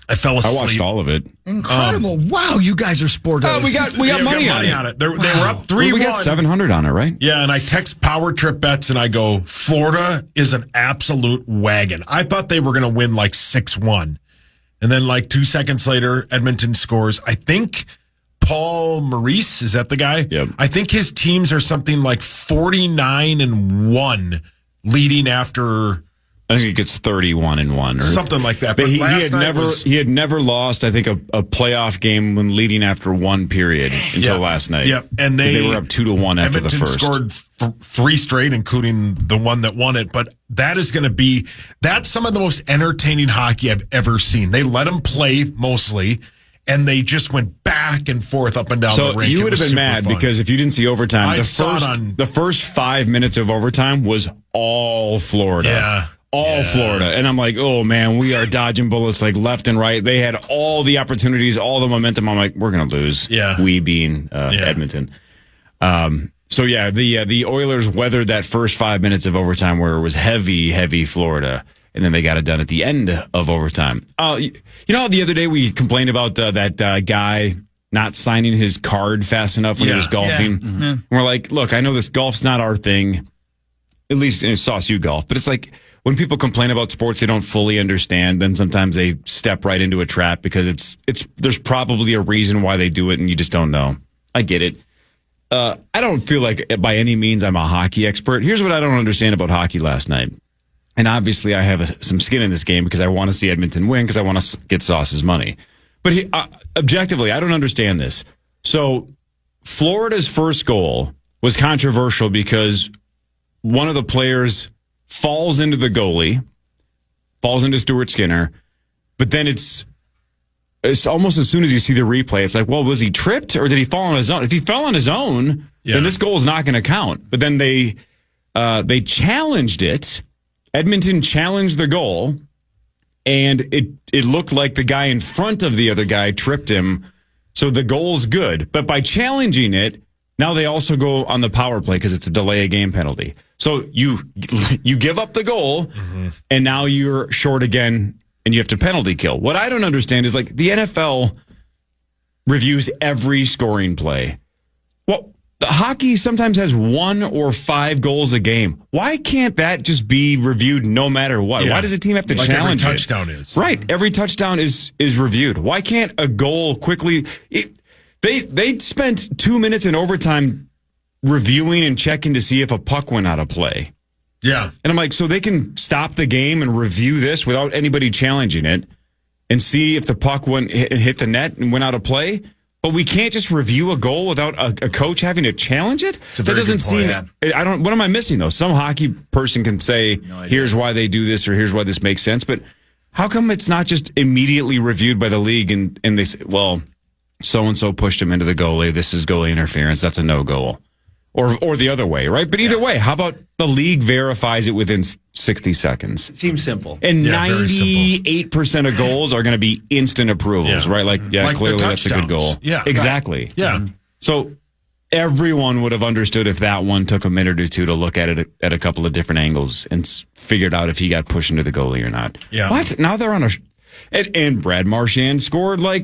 I fell asleep. I watched all of it. Incredible. Wow, you guys are sportos. We got money on it. They were up 3-1. We got 700 on it, right? Yeah, and I text Power Trip Bets and I go, Florida is an absolute wagon. I thought they were going to win like 6-1. And then like 2 seconds later, Edmonton scores. I think Paul Maurice, is that the guy? Yep. I think his teams are something like 49-1 leading after I think it gets 31-1 or something like that. But he last night had never lost, I think, a playoff game when leading after one period until last night. Yep, and they were up 2-1 after the Edmonton first. scored 3 straight, including the one that won it. But that is going to be some of the most entertaining hockey I've ever seen. They let them play mostly, and they just went back and forth up and down the So rink. you would have been mad because if you didn't see overtime, the first 5 minutes of overtime was all Florida. Yeah. Florida. And I'm like, oh, man, we are dodging bullets like left and right. They had all the opportunities, all the momentum. I'm like, we're going to lose. Yeah. We being Edmonton. The Oilers weathered that first 5 minutes of overtime where it was heavy Florida. And then they got it done at the end of overtime. The other day we complained about that guy not signing his card fast enough when he was golfing. Yeah. Mm-hmm. And we're like, look, I know this golf's not our thing. At least in Sauce U golf. But it's like when people complain about sports they don't fully understand, then sometimes they step right into a trap because there's probably a reason why they do it and you just don't know. I get it. I don't feel like by any means I'm a hockey expert. Here's what I don't understand about hockey last night. And obviously I have some skin in this game because I want to see Edmonton win because I want to get Sauce's money. But objectively, I don't understand this. So Florida's first goal was controversial because one of the players falls into the goalie, falls into Stuart Skinner, but then it's almost as soon as you see the replay, it's like, well, was he tripped or did he fall on his own? If he fell on his own, then this goal is not going to count. But then they challenged it. Edmonton challenged the goal, and it looked like the guy in front of the other guy tripped him, so the goal's good. But by challenging it, now they also go on the power play because it's a delay of game penalty. So you give up the goal, and now you're short again, and you have to penalty kill. What I don't understand is like the NFL reviews every scoring play. Well, the hockey sometimes has 1 or 5 goals a game. Why can't that just be reviewed no matter what? Yeah. Why does a team have to challenge every touchdown is? Right. Every touchdown is reviewed. Why can't a goal quickly... They spent 2 minutes in overtime reviewing and checking to see if a puck went out of play. Yeah. And I'm like, so they can stop the game and review this without anybody challenging it and see if the puck hit the net and went out of play? But we can't just review a goal without a coach having to challenge it? That doesn't seem... What am I missing, though? Some hockey person can say, here's why they do this or here's why this makes sense. But how come it's not just immediately reviewed by the league and they say, well... so-and-so pushed him into the goalie. This is goalie interference. That's a no-goal. Or the other way, right? But either way, how about the league verifies it within 60 seconds? It seems simple. And 98% of goals are going to be instant approvals, right? Like clearly that's a good goal. Yeah. Exactly. Yeah. So everyone would have understood if that one took a minute or two to look at it at a couple of different angles and figured out if he got pushed into the goalie or not. Yeah. What? Now they're on a... And Brad Marchand scored a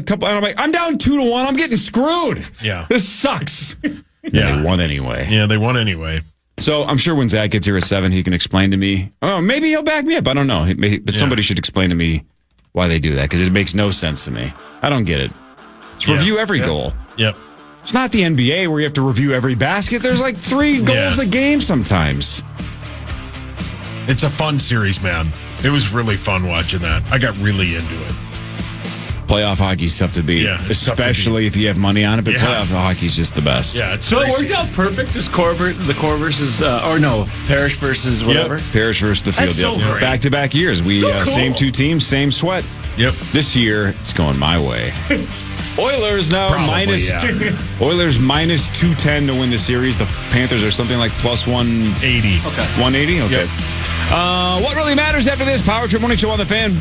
couple... And I'm like, I'm down 2-1. I'm getting screwed. Yeah. This sucks. Yeah. They won anyway. Yeah, they won anyway. So I'm sure when Zach gets here at 7, he can explain to me. Oh, maybe he'll back me up. I don't know. But somebody should explain to me why they do that, because it makes no sense to me. I don't get it. Just review every goal. Yep. It's not the NBA where you have to review every basket. There's like 3 goals a game sometimes. It's a fun series, man. It was really fun watching that. I got really into it. Playoff hockey's tough to beat, especially if you have money on it. But playoff hockey's just the best. Yeah, so it worked out perfect. Just the core versus, Parrish versus whatever. Yep. Parrish versus the field. That's so great. Back-to-back years. We so cool. Same 2 teams, same sweat. Yep. This year, it's going my way. Oilers now Oilers minus 210 to win the series. The Panthers are something like plus 180. Okay. 180? Okay. Yep. What really matters after this? Power Trip Morning Show on the Fan.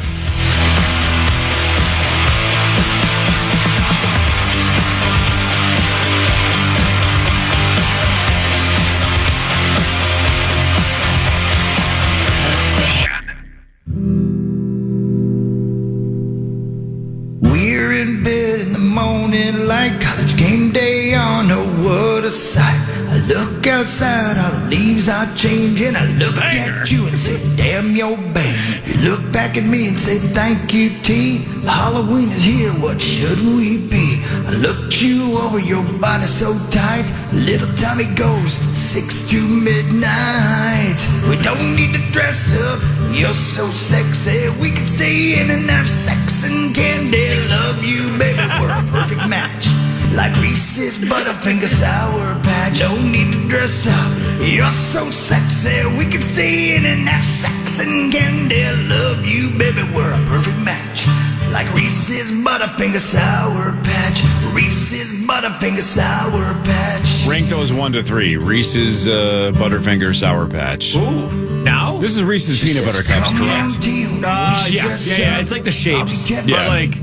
We're in bed in the morning like college game day on. Oh, what a sight. I look outside, all the leaves are changing. I look at you and say, damn, you're bang. You look back at me and say, thank you, T. Halloween is here, what should we be? I looked you over, your body so tight. Little Tommy goes 6 to midnight. We don't need to dress up, you're so sexy. We can stay in and have sex and candy. Love you, baby, we're a perfect match. Like Reese's Butterfinger Sour Patch. Don't need to dress up, you're so sexy. We can stay in and have sex and candy. Love you, baby, we're a perfect match. Like Reese's Butterfinger Sour Patch. Reese's Butterfinger Sour Patch. Rank those 1 to 3. Reese's Butterfinger Sour Patch. Ooh. Now? This is Reese's Peanut Butter Cups, correct? Yeah. It's like the shapes. Yeah. But like,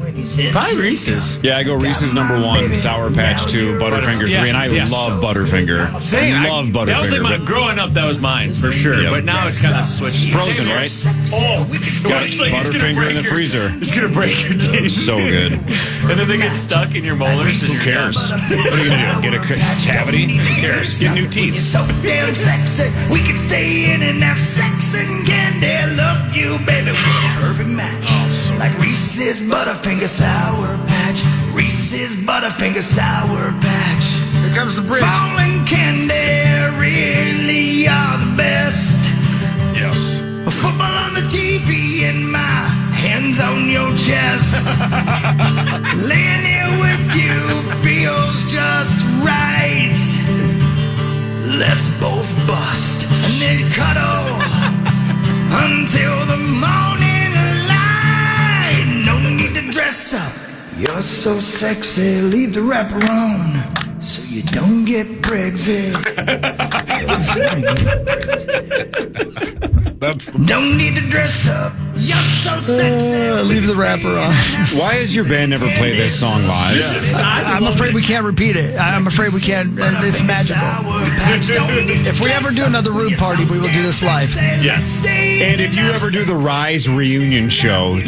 probably Reese's. Yeah, I go Reese's number 1, Sour Patch 2, Butterfinger 3, and I love Butterfinger. I love Butterfinger. That was like growing up, that was mine, for sure. Yep. But now it's kind of switched. Frozen, right? Oh, Got Butterfinger in the freezer. It's going to break your teeth. So good. And then they get stuck in your molars. Who cares? What are you going to do? Get a cavity? Who cares? Get new teeth. You're so damn sexy. We can stay in and have sex and candy. Love you, baby, we're a perfect match. Like Reese's Butterfinger Sour Patch. Reese's Butterfinger Sour Patch. Here comes the bridge. Falling candy really are the best. Yes. Football on the TV and my hands on your chest. Laying here with you feels just right. Let's both bust and then cuddle until the morning light. No need to dress up, you're so sexy. Leave the wrapper on so you don't get Brexit. Don't need to dress up, you're so sexy. Leave the wrapper on. Why has your band never played this song live? I'm afraid we can't repeat it. I'm afraid we can't. It's magical. If we ever do another room party, we will do this live. Yes. And if you ever do the Rise reunion show,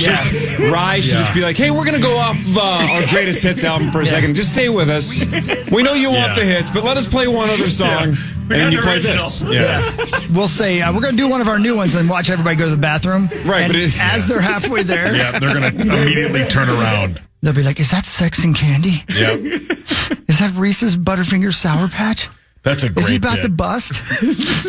Rise should just be like, hey, we're going to go off our greatest hits album for a second. Just stay with us. We know you want the hits, but let us play one other song. And then you play this. Yeah. We'll say, we're going to do one of our new ones and watch everybody go to the bathroom. Right. And as they're halfway there. Yeah, they're going to immediately turn around. They'll be like, is that Sex and Candy? Yep. Is that Reese's Butterfinger Sour Patch? That's a great Is he about bit. to bust?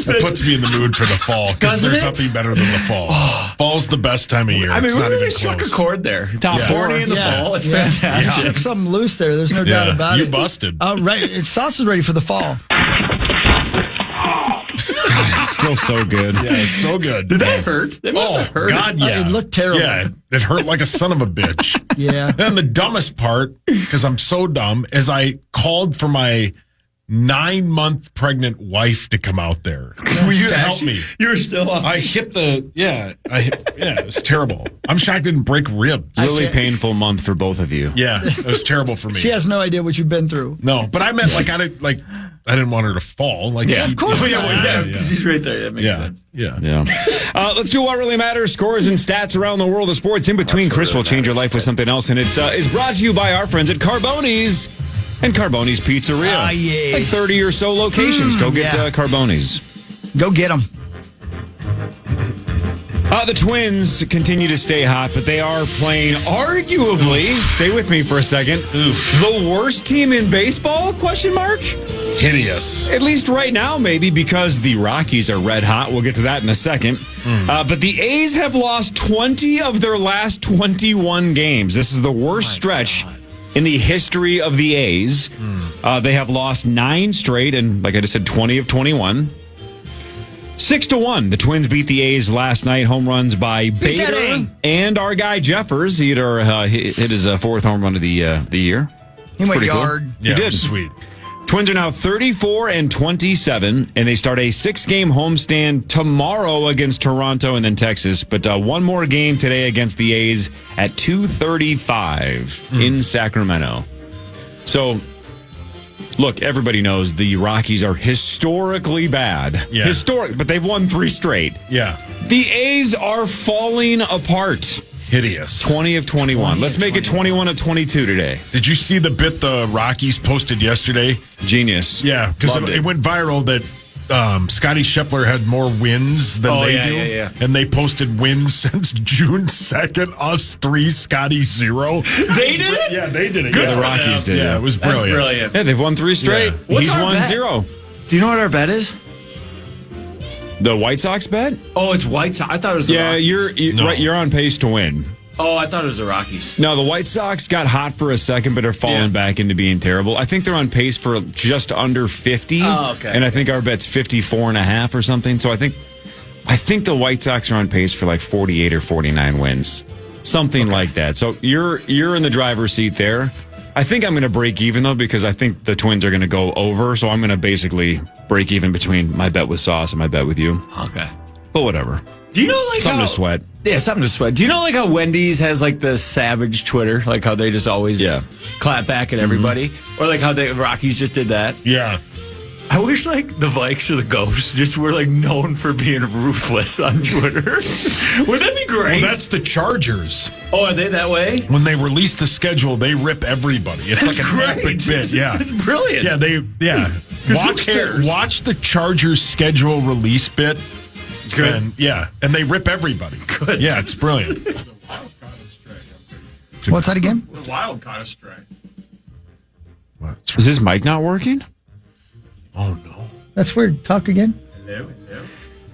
That puts me in the mood for the fall, because there's nothing better than the fall. Fall's the best time of year. I mean, it's we not really even struck close. a chord there. Top 40 in the fall. It's fantastic. Struck something loose there. There's no doubt about you it. busted. Oh, right. Sauce is ready for the fall. still so good. Yeah, it's so good. Did that hurt? It must have hurt. God, yeah. It looked terrible. Yeah, it hurt like a son of a bitch. Yeah. And the dumbest part, because I'm so dumb, is I called for my 9-month pregnant wife to come out there to help me. You were still up. I hit it was terrible. I'm shocked I didn't break ribs. Really painful month for both of you. Yeah, it was terrible for me. She has no idea what you've been through. No, but I meant I didn't want her to fall. Of course. Because he's right there. That makes sense. Yeah. Let's do what really matters. Scores and stats around the world of sports. In between, Chris will change your life with something else, and it is brought to you by our friends at Carboni's and Carboni's Pizzeria. Yes. Like 30 or so locations. Go get Carboni's. Go get them. The Twins continue to stay hot, but they are playing arguably, stay with me for a second, the worst team in baseball, question mark? Hideous. At least right now, maybe, because the Rockies are red hot. We'll get to that in a second. But the A's have lost 20 of their last 21 games. This is the worst stretch in the history of the A's. They have lost 9 straight, and like I just said, 20 of 21. 6-1. The Twins beat the A's last night. Home runs by Bader and our guy Jeffers. He hit his 4th home run of the year. He went yard. Cool. Yeah, he did. Sweet. Twins are now 34-27, and they start a 6-game homestand tomorrow against Toronto and then Texas. But one more game today against the A's at 2:35 in Sacramento. So, look, everybody knows the Rockies are historically bad. Yeah. But they've won 3 straight. Yeah. The A's are falling apart. Hideous. 20 of 21. Let's make it 21 of 22 today. Did you see the bit the Rockies posted yesterday? Genius. Yeah, because it went viral that Scotty Scheffler had more wins than they do. Yeah. And they posted wins since June 2nd, us 3, Scotty 0. They did it? Yeah, they did it. Yeah, the Rockies did it. Yeah, it was brilliant. That's brilliant. Yeah, they've won 3 straight. Yeah. He's won 0. Do you know what our bet is? The White Sox bet? Oh, it's White Sox. I thought it was the Rockies. Right, you're on pace to win. Oh, I thought it was the Rockies. No, the White Sox got hot for a second, but are falling back into being terrible. I think they're on pace for just under 50. Oh, okay. And I think our bet's 54.5 or something. So I think the White Sox are on pace for like 48 or 49 wins. Something like that. So you're in the driver's seat there. I think I'm going to break even, though, because I think the Twins are going to go over. So I'm going to basically break even between my bet with Sauce and my bet with you. Okay. But whatever. Do you know something to sweat? Yeah, something to sweat. Do you know how Wendy's has the savage Twitter, how they just always clap back at everybody, or how the Rockies just did that? Yeah. I wish the Vikes or the Ghosts just were known for being ruthless on Twitter. Would that be great? Well, that's the Chargers. Oh, are they that way? When they release the schedule, they rip everybody. It's That's an great. epic bit. Yeah, It's brilliant. Yeah, Who cares? Watch the Chargers schedule release bit. It's good. And they rip everybody. Good. Yeah, it's brilliant. What's that again? The wild caught astray. Is his mic not working? Oh no, That's weird. Talk again.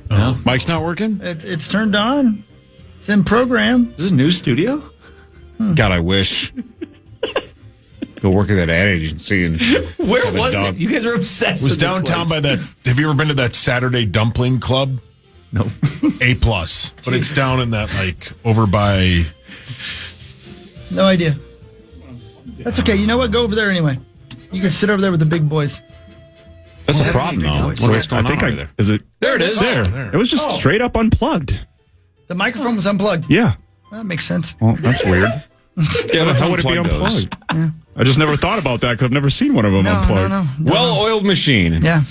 No. Mic's not working? It's turned on. It's in program. Is this a new studio? God, I wish. Go work at that ad agency. And Where was it? You guys are obsessed It was with this downtown place. by that. Have you ever been to that Saturday Dumpling Club? No. A+. But it's down in that, over by... No idea. That's okay. You know what? Go over there anyway. You can sit over there with the big boys. That's the problem, though. What's going on over there? Is it? There it is. There. It was just straight up unplugged. The microphone was unplugged. Yeah. Well, that makes sense. Well, that's weird. Yeah, let's How would it be unplug those. unplugged? Yeah. I just never thought about that because I've never seen one of them unplugged. No. Well-oiled machine. Yeah.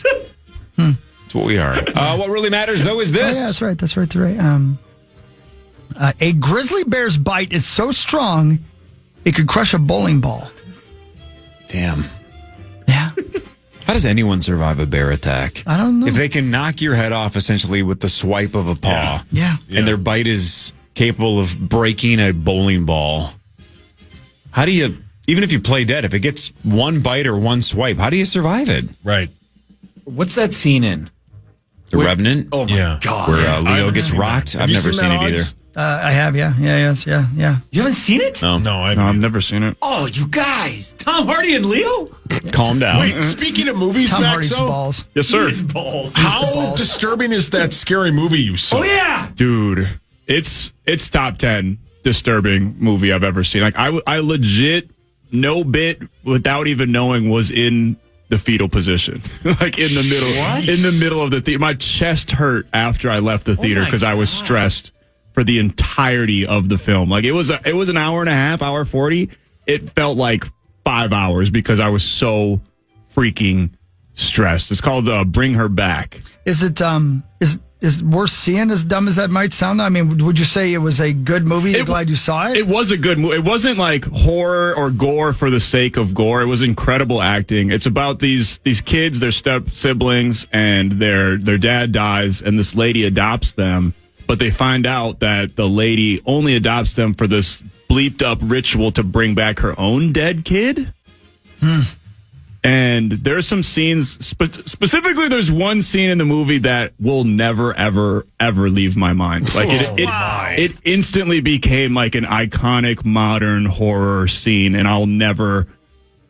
That's what we are. What really matters, though, is this. Oh, yeah, that's right. A grizzly bear's bite is so strong, it could crush a bowling ball. Damn. Yeah. How does anyone survive a bear attack? I don't know. If they can knock your head off essentially with the swipe of a paw, Yeah. and their bite is capable of breaking a bowling ball, how do you, even if you play dead, if it gets one bite or one swipe, how do you survive it? Right. What's that scene in? The Revenant? Oh, my God. Where I Leo haven't gets seen that. rocked? Have I've you never seen seen that, it either. Alex? I have, yeah. You haven't seen it? No, I've never seen it. Oh, you guys. Tom Hardy and Leo? Calm down. Wait, speaking of movies, Tom Hardy's Maxo, balls. Yes, sir. His balls. how disturbing is that scary movie you saw? Oh, yeah. Dude, it's top 10 disturbing movie I've ever seen. Like I legit, no bit without even knowing, was in the fetal position. Like in the middle of the theater. My chest hurt after I left the theater because I was stressed for the entirety of the film. Like it was an hour and a half, hour 40. It felt like 5 hours because I was so freaking stressed. It's called Bring Her Back. Is it is worth seeing, as dumb as that might sound? I mean, would you say it was a good movie? You're glad you saw it? It was a good movie. It wasn't like horror or gore for the sake of gore. It was incredible acting. It's about these kids, their step siblings, and their dad dies, and this lady adopts them. But they find out that the lady only adopts them for this bleeped up ritual to bring back her own dead kid. And there's some scenes, specifically there's one scene in the movie that will never, ever, ever leave my mind. Like it instantly became like an iconic modern horror scene, and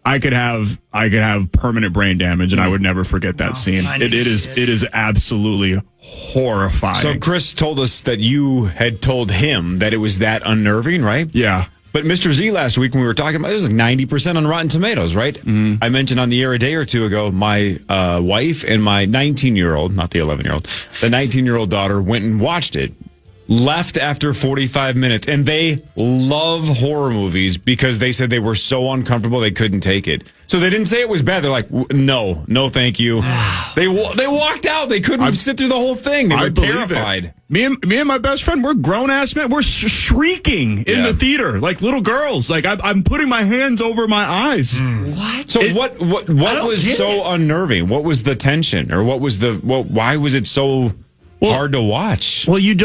I could have permanent brain damage, and I would never forget that scene. It is absolutely horrifying. So Chris told us that you had told him that it was that unnerving, right? Yeah. But Mr. Z last week when we were talking about it, was like 90% on Rotten Tomatoes, right? Mm. I mentioned on the air a day or two ago, my wife and my 19-year-old, not the 11-year-old, the 19-year-old daughter went and watched it, left after 45 minutes, and they love horror movies because they said they were so uncomfortable they couldn't take it. So they didn't say it was bad. They're like, no, thank you. They walked out. They couldn't sit through the whole thing. They were terrified. Me and my best friend, we're grown-ass men. We're shrieking in the theater like little girls. Like I'm putting my hands over my eyes. What? So what was so unnerving? What was the tension, or why was it so hard to watch? Well, you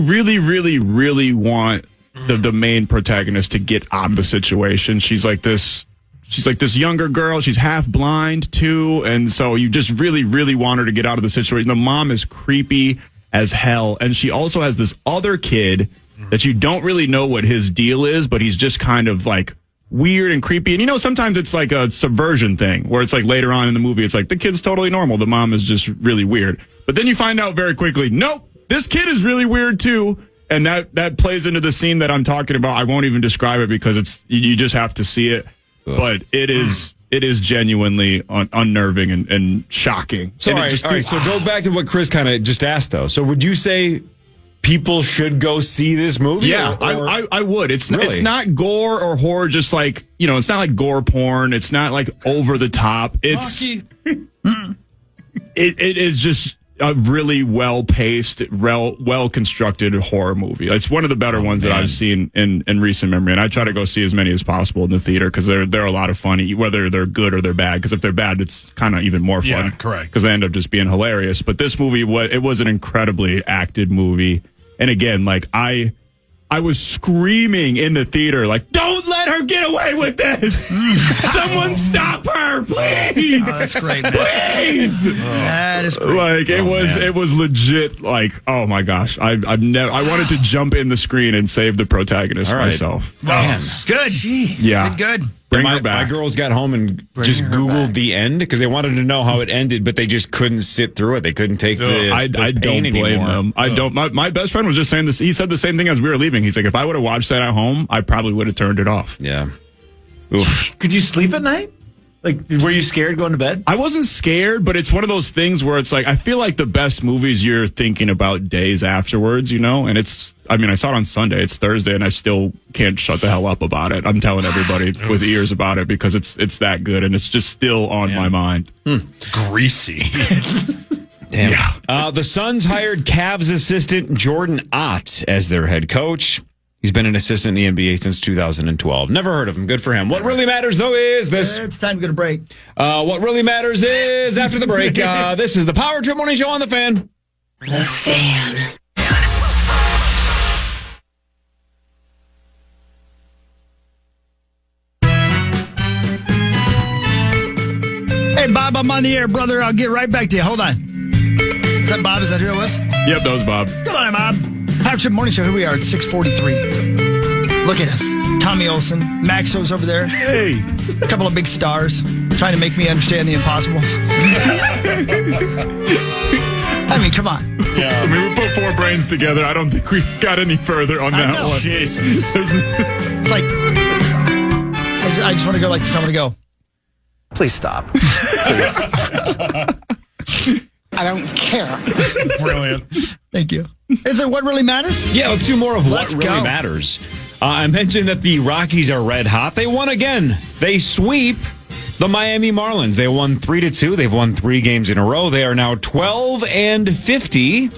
really, really, really want the main protagonist to get out of the situation. She's like this younger girl. She's half blind too, and so you just really, really want her to get out of the situation. The mom is creepy as hell, and she also has this other kid that you don't really know what his deal is, but he's just kind of like weird and creepy. And sometimes it's like a subversion thing where it's like later on in the movie, it's like the kid's totally normal, the mom is just really weird. But then you find out very quickly, nope, this kid is really weird too. And that plays into the scene that I'm talking about. I won't even describe it because you just have to see it. Ugh. But it is genuinely unnerving and shocking. So, all right, so go back to what Chris kind of just asked, though. So would you say people should go see this movie? Yeah, I would. It's not gore or horror, just like, it's not like gore porn. It's not like over the top. It is just a really well-paced, well-constructed horror movie. It's one of the better ones that I've seen in recent memory, and I try to go see as many as possible in the theater because they're a lot of fun, whether they're good or they're bad. Because if they're bad, it's kind of even more fun. Yeah, correct. Because they end up just being hilarious. But this movie, it was an incredibly acted movie, and again, like I was screaming in the theater, like, don't let her get away with this! Someone stop her, please! Oh, that's great, man. Please! That is great. Like, it was legit, like, oh my gosh. I wanted to jump in the screen and save the protagonist myself. Man. Good. Jeez. Yeah. Good. Bring her back. My girls got home and just Googled the end because they wanted to know how it ended, but they just couldn't sit through it. They couldn't take the I don't pain blame anymore. them. I don't. My best friend was just saying this. He said the same thing as we were leaving. He's like, if I would have watched that at home, I probably would have turned it off. Yeah. Oof. Could you sleep at night? Like, were you scared going to bed? I wasn't scared, but it's one of those things where it's like, I feel like the best movies you're thinking about days afterwards, and I saw it on Sunday. It's Thursday, and I still can't shut the hell up about it. I'm telling everybody with ears about it because it's that good, and it's just still on my mind. Greasy. Damn. Yeah. The Suns hired Cavs assistant Jordan Ott as their head coach. He's been an assistant in the NBA since 2012. Never heard of him. Good for him. What really matters, though, is this. It's time to go to break. What really matters is after the break. This is the Power Trip Morning Show on The Fan. The Fan. Hey, Bob, I'm on the air, brother. I'll get right back to you. Hold on. Is that Bob? Is that who it was? Yep, that was Bob. Come on, Bob. Power Trip Morning Show. Here we are at 6:43. Look at us. Tommy Olson, Maxo's over there. Hey. A couple of big stars trying to make me understand the impossible. I mean, come on. Yeah. I mean, we put four brains together. I don't think we got any further on that one. Jesus. It's like, I just want to go like someone to go. Please stop. Please. I don't care. Brilliant. Thank you. Is it what really matters? Yeah, let's do more of Let's what really go. matters. I mentioned that the Rockies are red hot. They won again. They sweep the Miami Marlins. They won 3-2. They've won 3 games in a row. They are now 12-50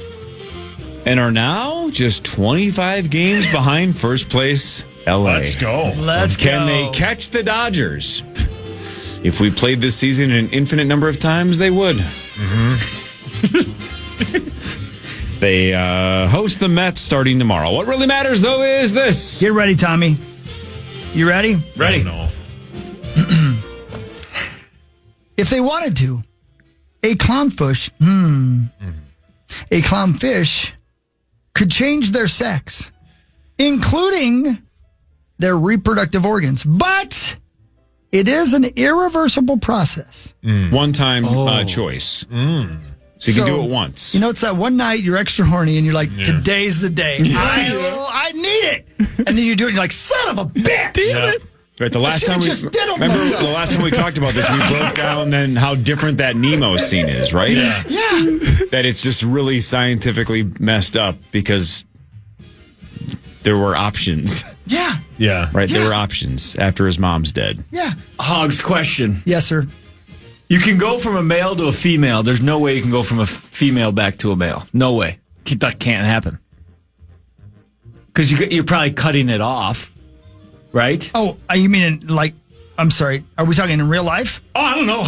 and are now just 25 games behind first place LA. Let's go. Let's go. Can they catch the Dodgers? If we played this season an infinite number of times, they would. They host the Mets starting tomorrow. What really matters, though, is this. Get ready, Tommy. You ready? Ready. No. If they wanted to, a clownfish, a clownfish could change their sex, including their reproductive organs. But it is an irreversible process. One-time choice. So you can do it once. You know, it's that one night you're extra horny and you're like, today's the day. I need it. And then you do it and you're like, son of a bitch. Damn it. Right, the last time the last time we talked about this, we broke down then how different that Nemo scene is, right? Yeah. That it's just really scientifically messed up because there were options. Yeah. Yeah. Right, there were options after his mom's dead. Yeah. Hogs, question. Yes, sir. You can go from a male to a female. There's no way you can go from a female back to a male. No way. That can't happen. Because you're probably cutting it off, right? Oh, you mean I'm sorry. Are we talking in real life? Oh, I don't know.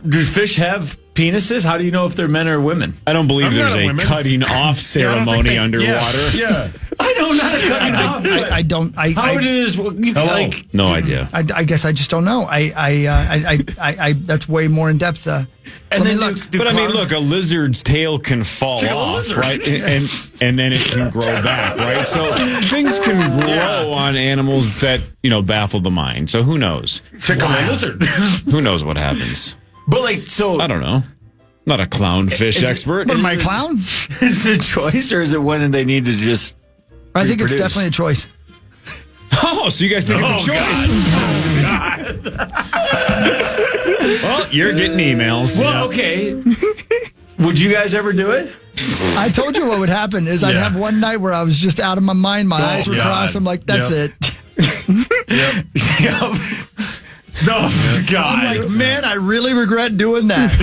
Do fish have penises? How do you know if they're men or women? I don't believe there's a cutting off ceremony underwater. Yeah. I know, not a cutting off. I don't. How it is? Like, no idea. I guess I just don't know. I that's way more in depth. And then look, a lizard's tail can fall off, right? And then it can grow back, right? So things can grow on animals that baffle the mind. So who knows? Check on a lizard. Who knows what happens? But I don't know. Not a clownfish expert. Am I a clown? Is it a choice or is it when they need to just? I think it's definitely a choice. Oh, so you guys think it's a choice? God. Well, you're getting emails. Well, okay. Would you guys ever do it? I told you what would happen is I'd have one night where I was just out of my mind. My eyes were crossed. I'm like, that's it. Yep. No, God. I'm like, man, I really regret doing that.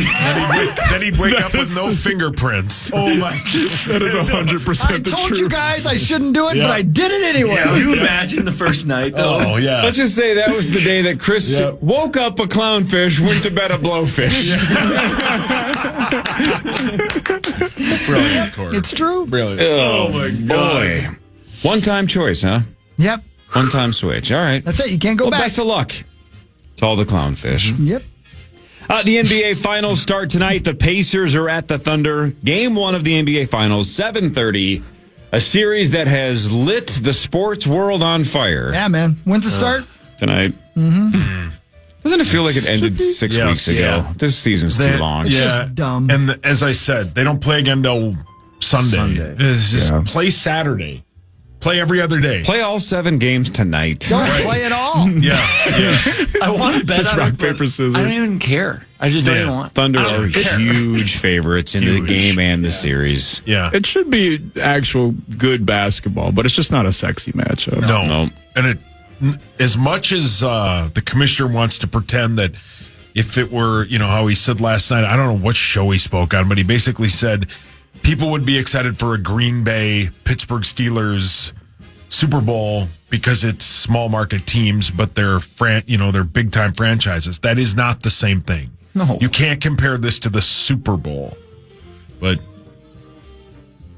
Then he'd wake up with no fingerprints. Oh, my God. That is 100% I told you guys I shouldn't do it, but I did it anyway. Can you imagine the first night, though? Oh, yeah. Let's just say that was the day that Chris woke up a clownfish, went to bed a blowfish. Brilliant, Corey. It's true. Brilliant. Oh, my God. Boy. One-time choice, huh? Yep. One-time switch. All right. That's it. You can't go back. Best of luck to all the clownfish. Yep. The NBA Finals start tonight. The Pacers are at the Thunder. Game 1 of the NBA Finals, 7:30. A series that has lit the sports world on fire. Yeah, man. When's it start? Tonight. Mm-hmm. Doesn't it feel like it ended 6 weeks ago? Yeah. This season's too long. It's just dumb. And as I said, they don't play again till Sunday. It's just play Saturday. Play every other day. Play all 7 games tonight. Don't play it all. Yeah. I want to bet Just on rock, it, but paper, scissors. I don't even care. I just don't even want. Thunder are huge favorites in the game and the series. Yeah. It should be actual good basketball, but it's just not a sexy matchup. No. And as much as the commissioner wants to pretend that if it were, how he said last night, I don't know what show he spoke on, but he basically said people would be excited for a Green Bay, Pittsburgh Steelers Super Bowl because it's small market teams, but they're they're big time franchises. That is not the same thing. No. You can't compare this to the Super Bowl. But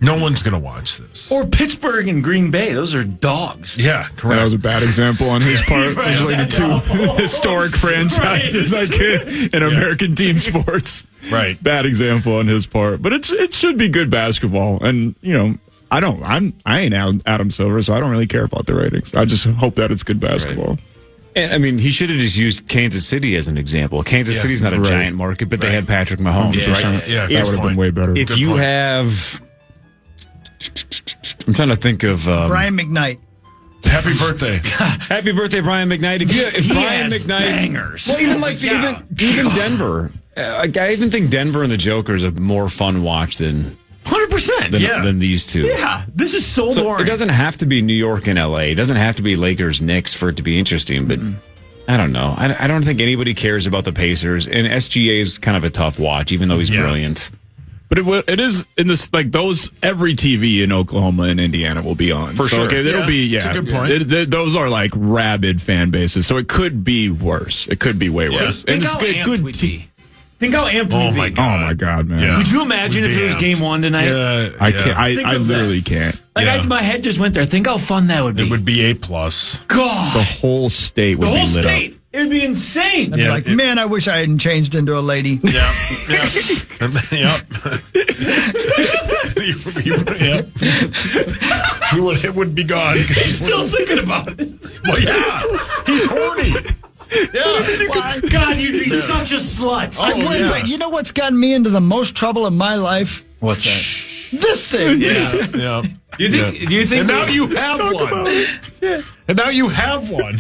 no one's going to watch this. Or Pittsburgh and Green Bay. Those are dogs. Yeah, correct. That was a bad example on his part. Right, Related to historic franchises in American team sports. Right. Bad example on his part. But it should be good basketball. And, I ain't Adam Silver, so I don't really care about the ratings. I just hope that it's good basketball. Right. And I mean, he should have just used Kansas City as an example. Kansas City's not a giant market, but they had Patrick Mahomes, right? Yeah, that would have been way better. If you have, I'm trying to think of Brian McKnight. Happy birthday. Happy birthday, Brian McKnight. If Brian McKnight, bangers. Well, even like even Denver. I even think Denver and the Joker is a more fun watch than 100%. Than these two. Yeah, this is so boring. It doesn't have to be New York and LA. It doesn't have to be Lakers, Knicks for it to be interesting. But I don't know. I don't think anybody cares about the Pacers. And SGA is kind of a tough watch, even though he's brilliant. But it is in this, like, those, every TV in Oklahoma and Indiana will be on. For sure. Okay, it'll be, That's a good point. Those are like rabid fan bases. So it could be worse. It could be way worse. Think how amped we'd be. Think how amped we'd be. Oh my God, man. Yeah. Could you imagine if it was game one tonight? Yeah, I can't. I literally can't. Like, my head just went there. Think how fun that would be. It would be A+. God. The whole state would be lit up. It would be insane. I'd be like, man, I wish I hadn't changed into a lady. Yeah. It would be gone. He's still thinking about it. Well, yeah. He's horny. Yeah. God, you'd be such a slut. I would, but you know what's gotten me into the most trouble in my life? What's that? This thing. Yeah. Do you think? And now you have one. And now you have one.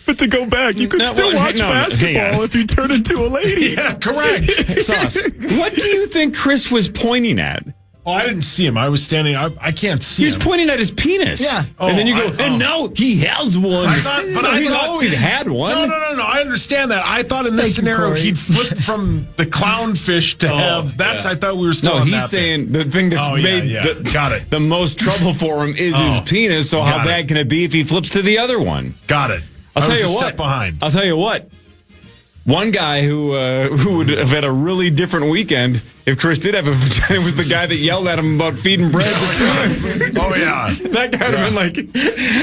But to go back, you could still watch basketball if you turn into a lady. Yeah, correct. Sauce. What do you think Chris was pointing at? Oh, I didn't see him. I was standing. I can't see him. He was pointing at his penis. Yeah. And then you go, and now he has one. He's always had one. No. I understand that. I thought in this scenario he'd flip from the clownfish to have. That's. I thought we were still. No, on he's that saying the thing that's made the most trouble for him is his penis. So how bad can it be if he flips to the other one? Got it. I'll tell you what. Step behind. I'll tell you what. One guy who would have had a really different weekend if Chris did have a vagina was the guy that yelled at him about feeding bread to twins. Oh, yeah. That guy would have been like,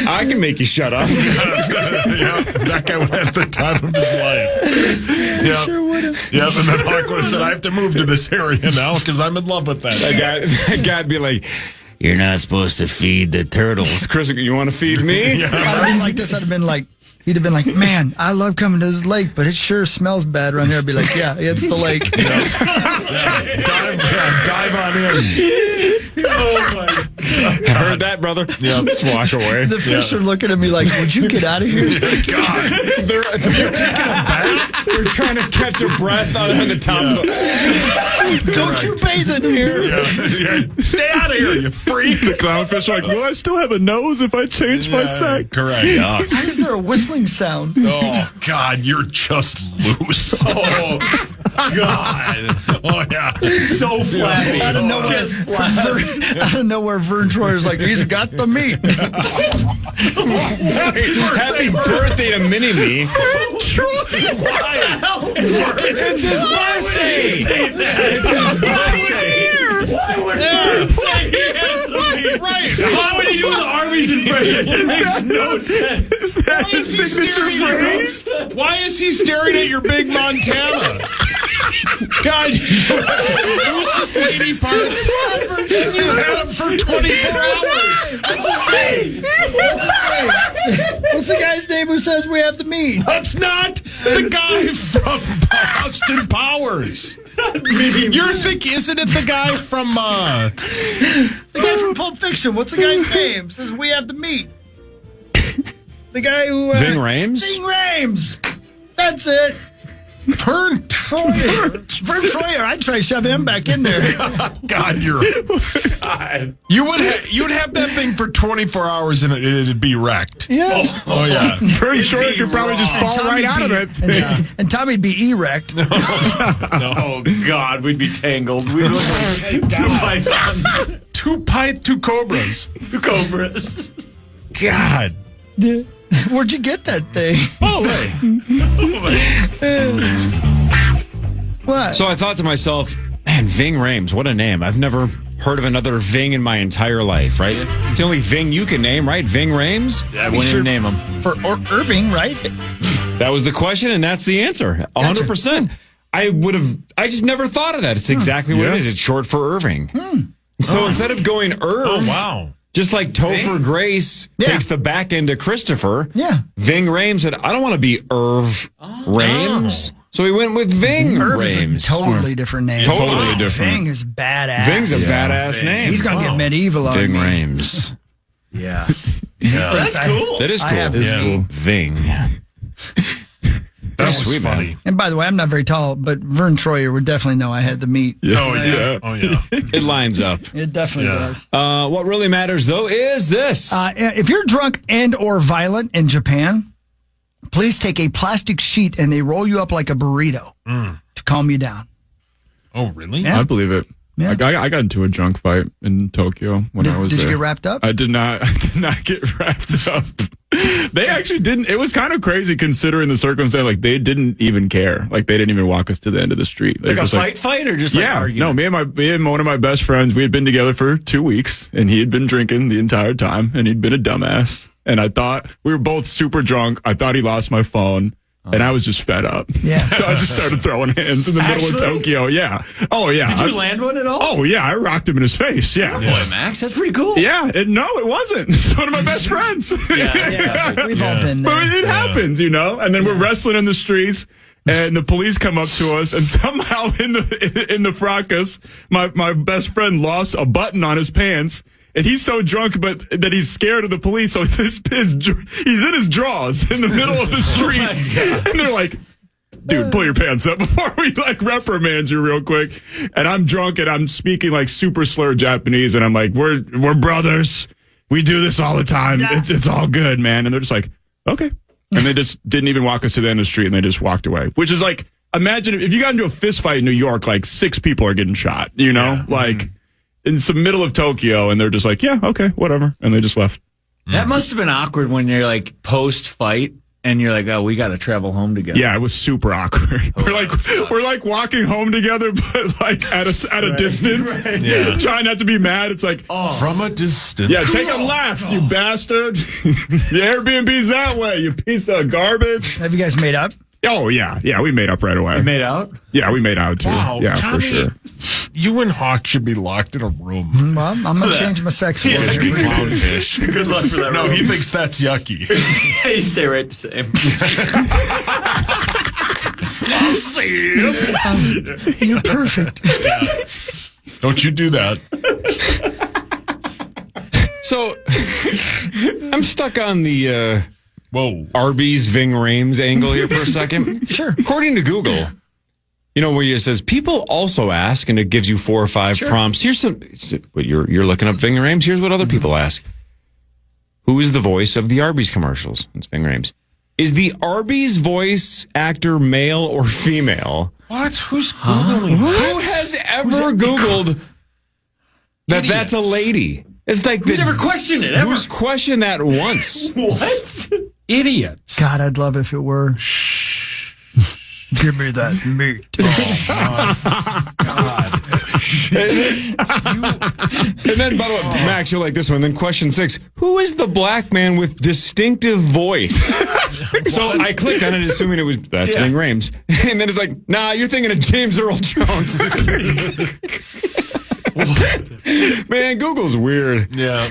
I can make you shut up. That guy would have the time of his life. Yeah. Sure would have. Yeah, and then Hawk would have said, I have to move to this area now because I'm in love with that. That guy'd be like, you're not supposed to feed the turtles. Chris, you want to feed me? Yeah. I'd have been like this. I'd have been like, he'd have been like, man, I love coming to this lake, but it sure smells bad around here. I'd be like, yeah, it's the lake. Dive on in. Oh, my God. I heard that, brother. Yeah, just walk away. The fish are looking at me like, would you get out of here? God. They're taking a bath. They're trying to catch a breath out on the top of the... Don't you bathe in here? Yeah. Stay out of here, you freak. The clownfish are like, will I still have a nose if I change my sex? Correct. Why is there a whistling sound? Oh, God, you're just loose. Oh, God. Oh, yeah. So flappy. Out of nowhere, Vern Troyer's like, he's got the meat. Happy birthday to Mini-Me. Why? It's his birthday. Why would he say he has the meat? Right. Why would he do the Arby's impression? It makes no sense. Is that his signature phrase? Why is he staring at your big Montana? God, who's this lady parts? You had him for 24 hours. What's his name? What's the guy's name who says we have the meat? That's not the guy from Austin Powers. You're thinking, isn't it the guy from The guy from Pulp Fiction. What's the guy's name? Says we have the meat. The guy who Ving Rhames? Ving Rhames. That's it. Vern Troyer? Vern Troyer. I'd try to shove him back in there. God, you'd have that thing for 24 hours and it'd be wrecked. Yeah. Oh yeah. Vern Troyer could probably just fall right out of that thing. And Tommy'd be erect. Oh, God, we'd be tangled. We'd look like two pythons. Two cobras. Two cobras. God. Where'd you get that thing? Oh, What? So I thought to myself, man, Ving Rhames, what a name. I've never heard of another Ving in my entire life, right? It's the only Ving you can name, right? Ving Rhames? Yeah, I wouldn't even name him. For Irving, right? That was the question, and that's the answer. 100%. I just never thought of that. It's exactly what it is. It's short for Irving. In So instead of going Irv, just like Topher Grace takes the back end to Christopher, Ving Rhames said, I don't want to be Irv Rhames. So he went with Ving Irv Rhames. is a totally different name. Totally different. Ving is badass. Ving's a badass name. He's going to get medieval on Ving me. Rhames. Yeah. That's cool. That is cool. I have Cool. Ving. That was sweet, funny. man. And by the way, I'm not very tall, but Vern Troyer would definitely know I had the meat. Oh, yeah. It lines up. It definitely does. What really matters, though, is this. If you're drunk and or violent in Japan, please take a plastic sheet and they roll you up like a burrito to calm you down. Oh, really? Yeah. I believe it. Yeah. I got into a drunk fight in Tokyo when I was there. Did you get wrapped up? I did not get wrapped up. They actually didn't. It was kind of crazy considering the circumstance. Like, they didn't even care. Like, they didn't even walk us to the end of the street. Like a fight or just like argument? No, me and one of my best friends, we had been together for 2 weeks, and he had been drinking the entire time, and he'd been a dumbass. And I thought, we were both super drunk. I thought he lost my phone. And I was just fed up. Yeah. So I just started throwing hands in the middle of Tokyo. Yeah. Oh, yeah. Did you land one at all? Oh, yeah. I rocked him in his face. Yeah. Boy, Max, that's pretty cool. Yeah. No, it wasn't. It's one of my best friends. Yeah, we've all been there. But it happens, you know? And then we're wrestling in the streets. And the police come up to us, and somehow in the fracas, my best friend lost a button on his pants. And he's so drunk, but that he's scared of the police. So he's in his drawers in the middle of the street, and they're like, "Dude, pull your pants up before we like reprimand you real quick." And I'm drunk, and I'm speaking like super slurred Japanese, and I'm like, "We're brothers. We do this all the time. It's all good, man." And they're just like, "Okay," and they just didn't even walk us to the end of the street, and they just walked away. Which is like, imagine if you got into a fist fight in New York, like 6 people are getting shot. You know, like. In the middle of Tokyo, and they're just like, yeah, okay, whatever. And they just left. That must have been awkward when you're like post-fight, and you're like, oh, we got to travel home together. Yeah, it was super awkward. We're like walking home together, but like at a distance. Right. Yeah. Trying not to be mad. It's like, from a distance. Yeah, take a left, you bastard. The Airbnb's that way, you piece of garbage. Have you guys made up? Oh, yeah. Yeah, we made up right away. You made out? Yeah, we made out, too. Wow, yeah, Tommy, for sure. You and Hawk should be locked in a room. Well, I'm going to change my sex for you. Good luck for that. No, he thinks that's yucky. You stay right the same. I'll see you. You're perfect. Yeah. Don't you do that. So, I'm stuck on the Arby's Ving Rhames angle here for a second. Sure. According to Google, you know, where it says people also ask, and it gives you 4 or 5 prompts. Here's some. You're looking up Ving Rhames. Here's what other people ask: who is the voice of the Arby's commercials? It's Ving Rhames. Is the Arby's voice actor male or female? What? Who's Googling? Who has ever Googled that? That's a lady. It's like who's ever questioned it? Who's questioned that once? What? Idiots. God, I'd love if it were. Give me that meat. God. And then, by the way, Max, you're like this one. Then question 6: who is the black man with distinctive voice? So I clicked on it, assuming it was that's Ving Rhames, and then it's like, nah, you're thinking of James Earl Jones. Man, Google's weird. Yeah.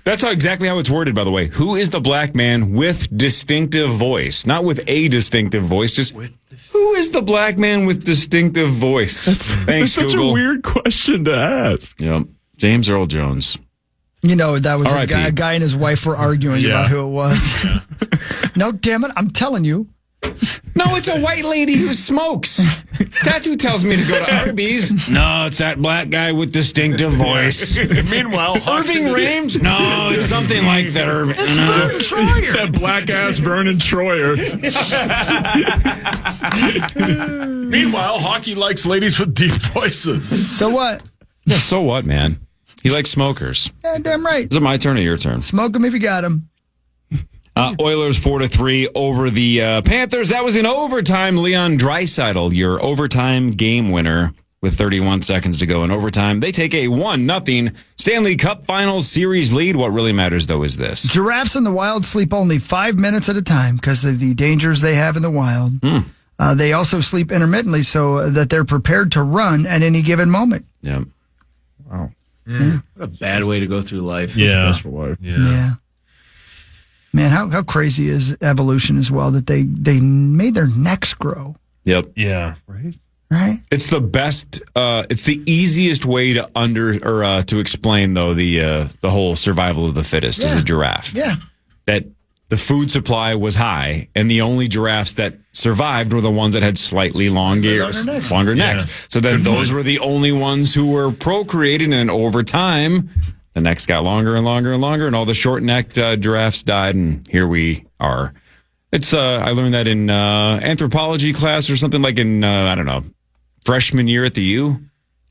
That's exactly how it's worded, by the way. Who is the black man with distinctive voice? Not with a distinctive voice, just who is the black man with distinctive voice? Thanks, That's such Google. a weird question to ask. Yep. James Earl Jones. You know, that was a R.I.P. guy and his wife were arguing about who it was. Yeah. No, damn it, I'm telling you. No, it's a white lady who smokes. That's who tells me to go to Arby's. No, it's that black guy with distinctive voice. Meanwhile, Irving Rhames? No, it's something like that. It's Vernon Troyer. It's that black ass Vernon Troyer. Meanwhile, Hockey likes ladies with deep voices. So what? Yeah, so what, man? He likes smokers. Yeah, damn right. Is it my turn or your turn? Smoke them if you got them. Oilers 4-3 over the Panthers. That was in overtime. Leon Draisaitl, your overtime game winner, with 31 seconds to go in overtime. They take a 1-0 Stanley Cup Finals series lead. What really matters, though, is this. Giraffes in the wild sleep only 5 minutes at a time because of the dangers they have in the wild. They also sleep intermittently so that they're prepared to run at any given moment. Yeah. Wow. What a bad way to go through life. Yeah. Stressful life. Yeah. Man, how crazy is evolution as well that they made their necks grow, Yep. Yeah. right? It's the best. It's the easiest way to to explain though the whole survival of the fittest is a giraffe. Yeah. That the food supply was high, and the only giraffes that survived were the ones that had slightly longer necks. So then those were the only ones who were procreating, and over time, the necks got longer and longer and longer, and all the short-necked giraffes died, and here we are. It's I learned that in anthropology class or something like in I don't know, freshman year at the U,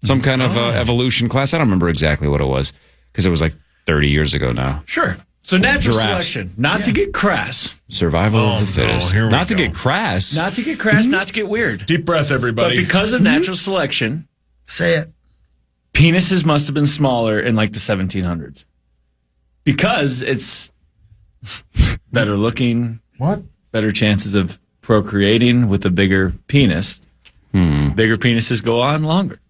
some kind of evolution class. I don't remember exactly what it was because it was like 30 years ago now. Sure. So natural Giraffes. selection, not to get crass. Survival of the fittest. here we Not to go. get crass. Not to get crass, not to get weird. Deep breath, But everybody. because of natural selection, Say it. penises must have been smaller in like the 1700s. Because it's better looking, better chances of procreating with a bigger penis. Bigger penises go on longer.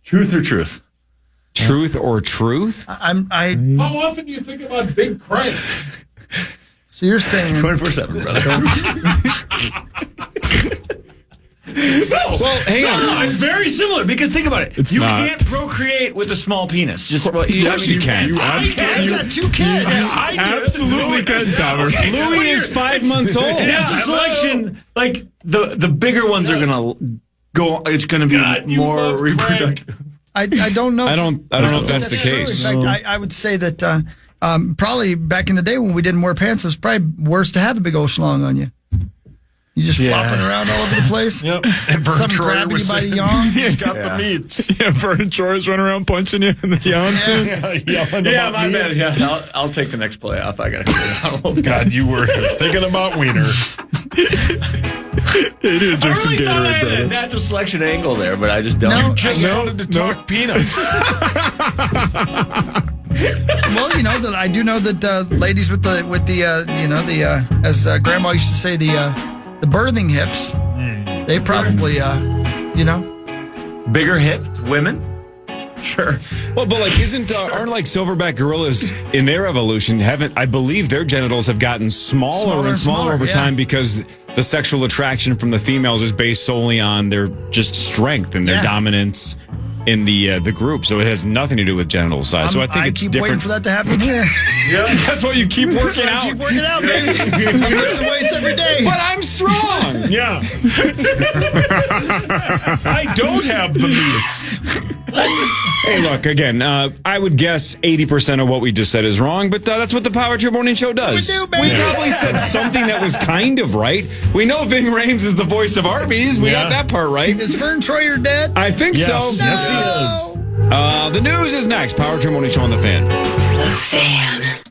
Truth or truth? Truth or truth? I How often do you think about big cranks? So you're saying 24/7, brother. Well, hang on. No, it's very similar because think about it. It's you not. can't procreate with a small penis. Just Of course you can. I've got 2 kids. Absolutely can, Thomas. Louis is 5 months old. Natural selection, like the bigger ones are gonna go. It's gonna be more reproductive. I don't know. I don't know if that's the true. case. In fact, I would say that probably back in the day when we didn't wear pants, it was probably worse to have a big old schlong on you. You just flopping around all over the place. Yep. And Some grabbing you by the yawn. He's got the meats. Yeah, Vernon Troy's running around punching you in the yawns. Yeah, my bad. Yeah, I'll take the next play off. I got to. God, you were thinking about wiener. You need to I drink some really thought I Gatorade, had a brother. natural selection angle there, but I just don't. No, Just wanted to talk penis. Well, you know that I do know that ladies with the as Grandma used to say the birthing hips, they probably Bigger hipped women? Sure. Well, but like, aren't like silverback gorillas in their evolution? I believe their genitals have gotten smaller and smaller over time because the sexual attraction from the females is based solely on their just strength and their dominance in the group. So it has nothing to do with genital size. So I think it's keep different. waiting for that to happen here. Yeah, that's why you keep working out. Keep working out, baby. I lift the weights every day. But I'm strong. Yeah. I don't have the meats. Hey, look, again, I would guess 80% of what we just said is wrong, but that's what the Power Trip Morning Show does. We do, baby. We probably said something that was kind of right. We know Ving Rhames is the voice of Arby's. We got that part right. Is Vern Troyer dead? I think so. Yes, he is. The news is next. Power Trip Morning Show on The Fan. The Fan.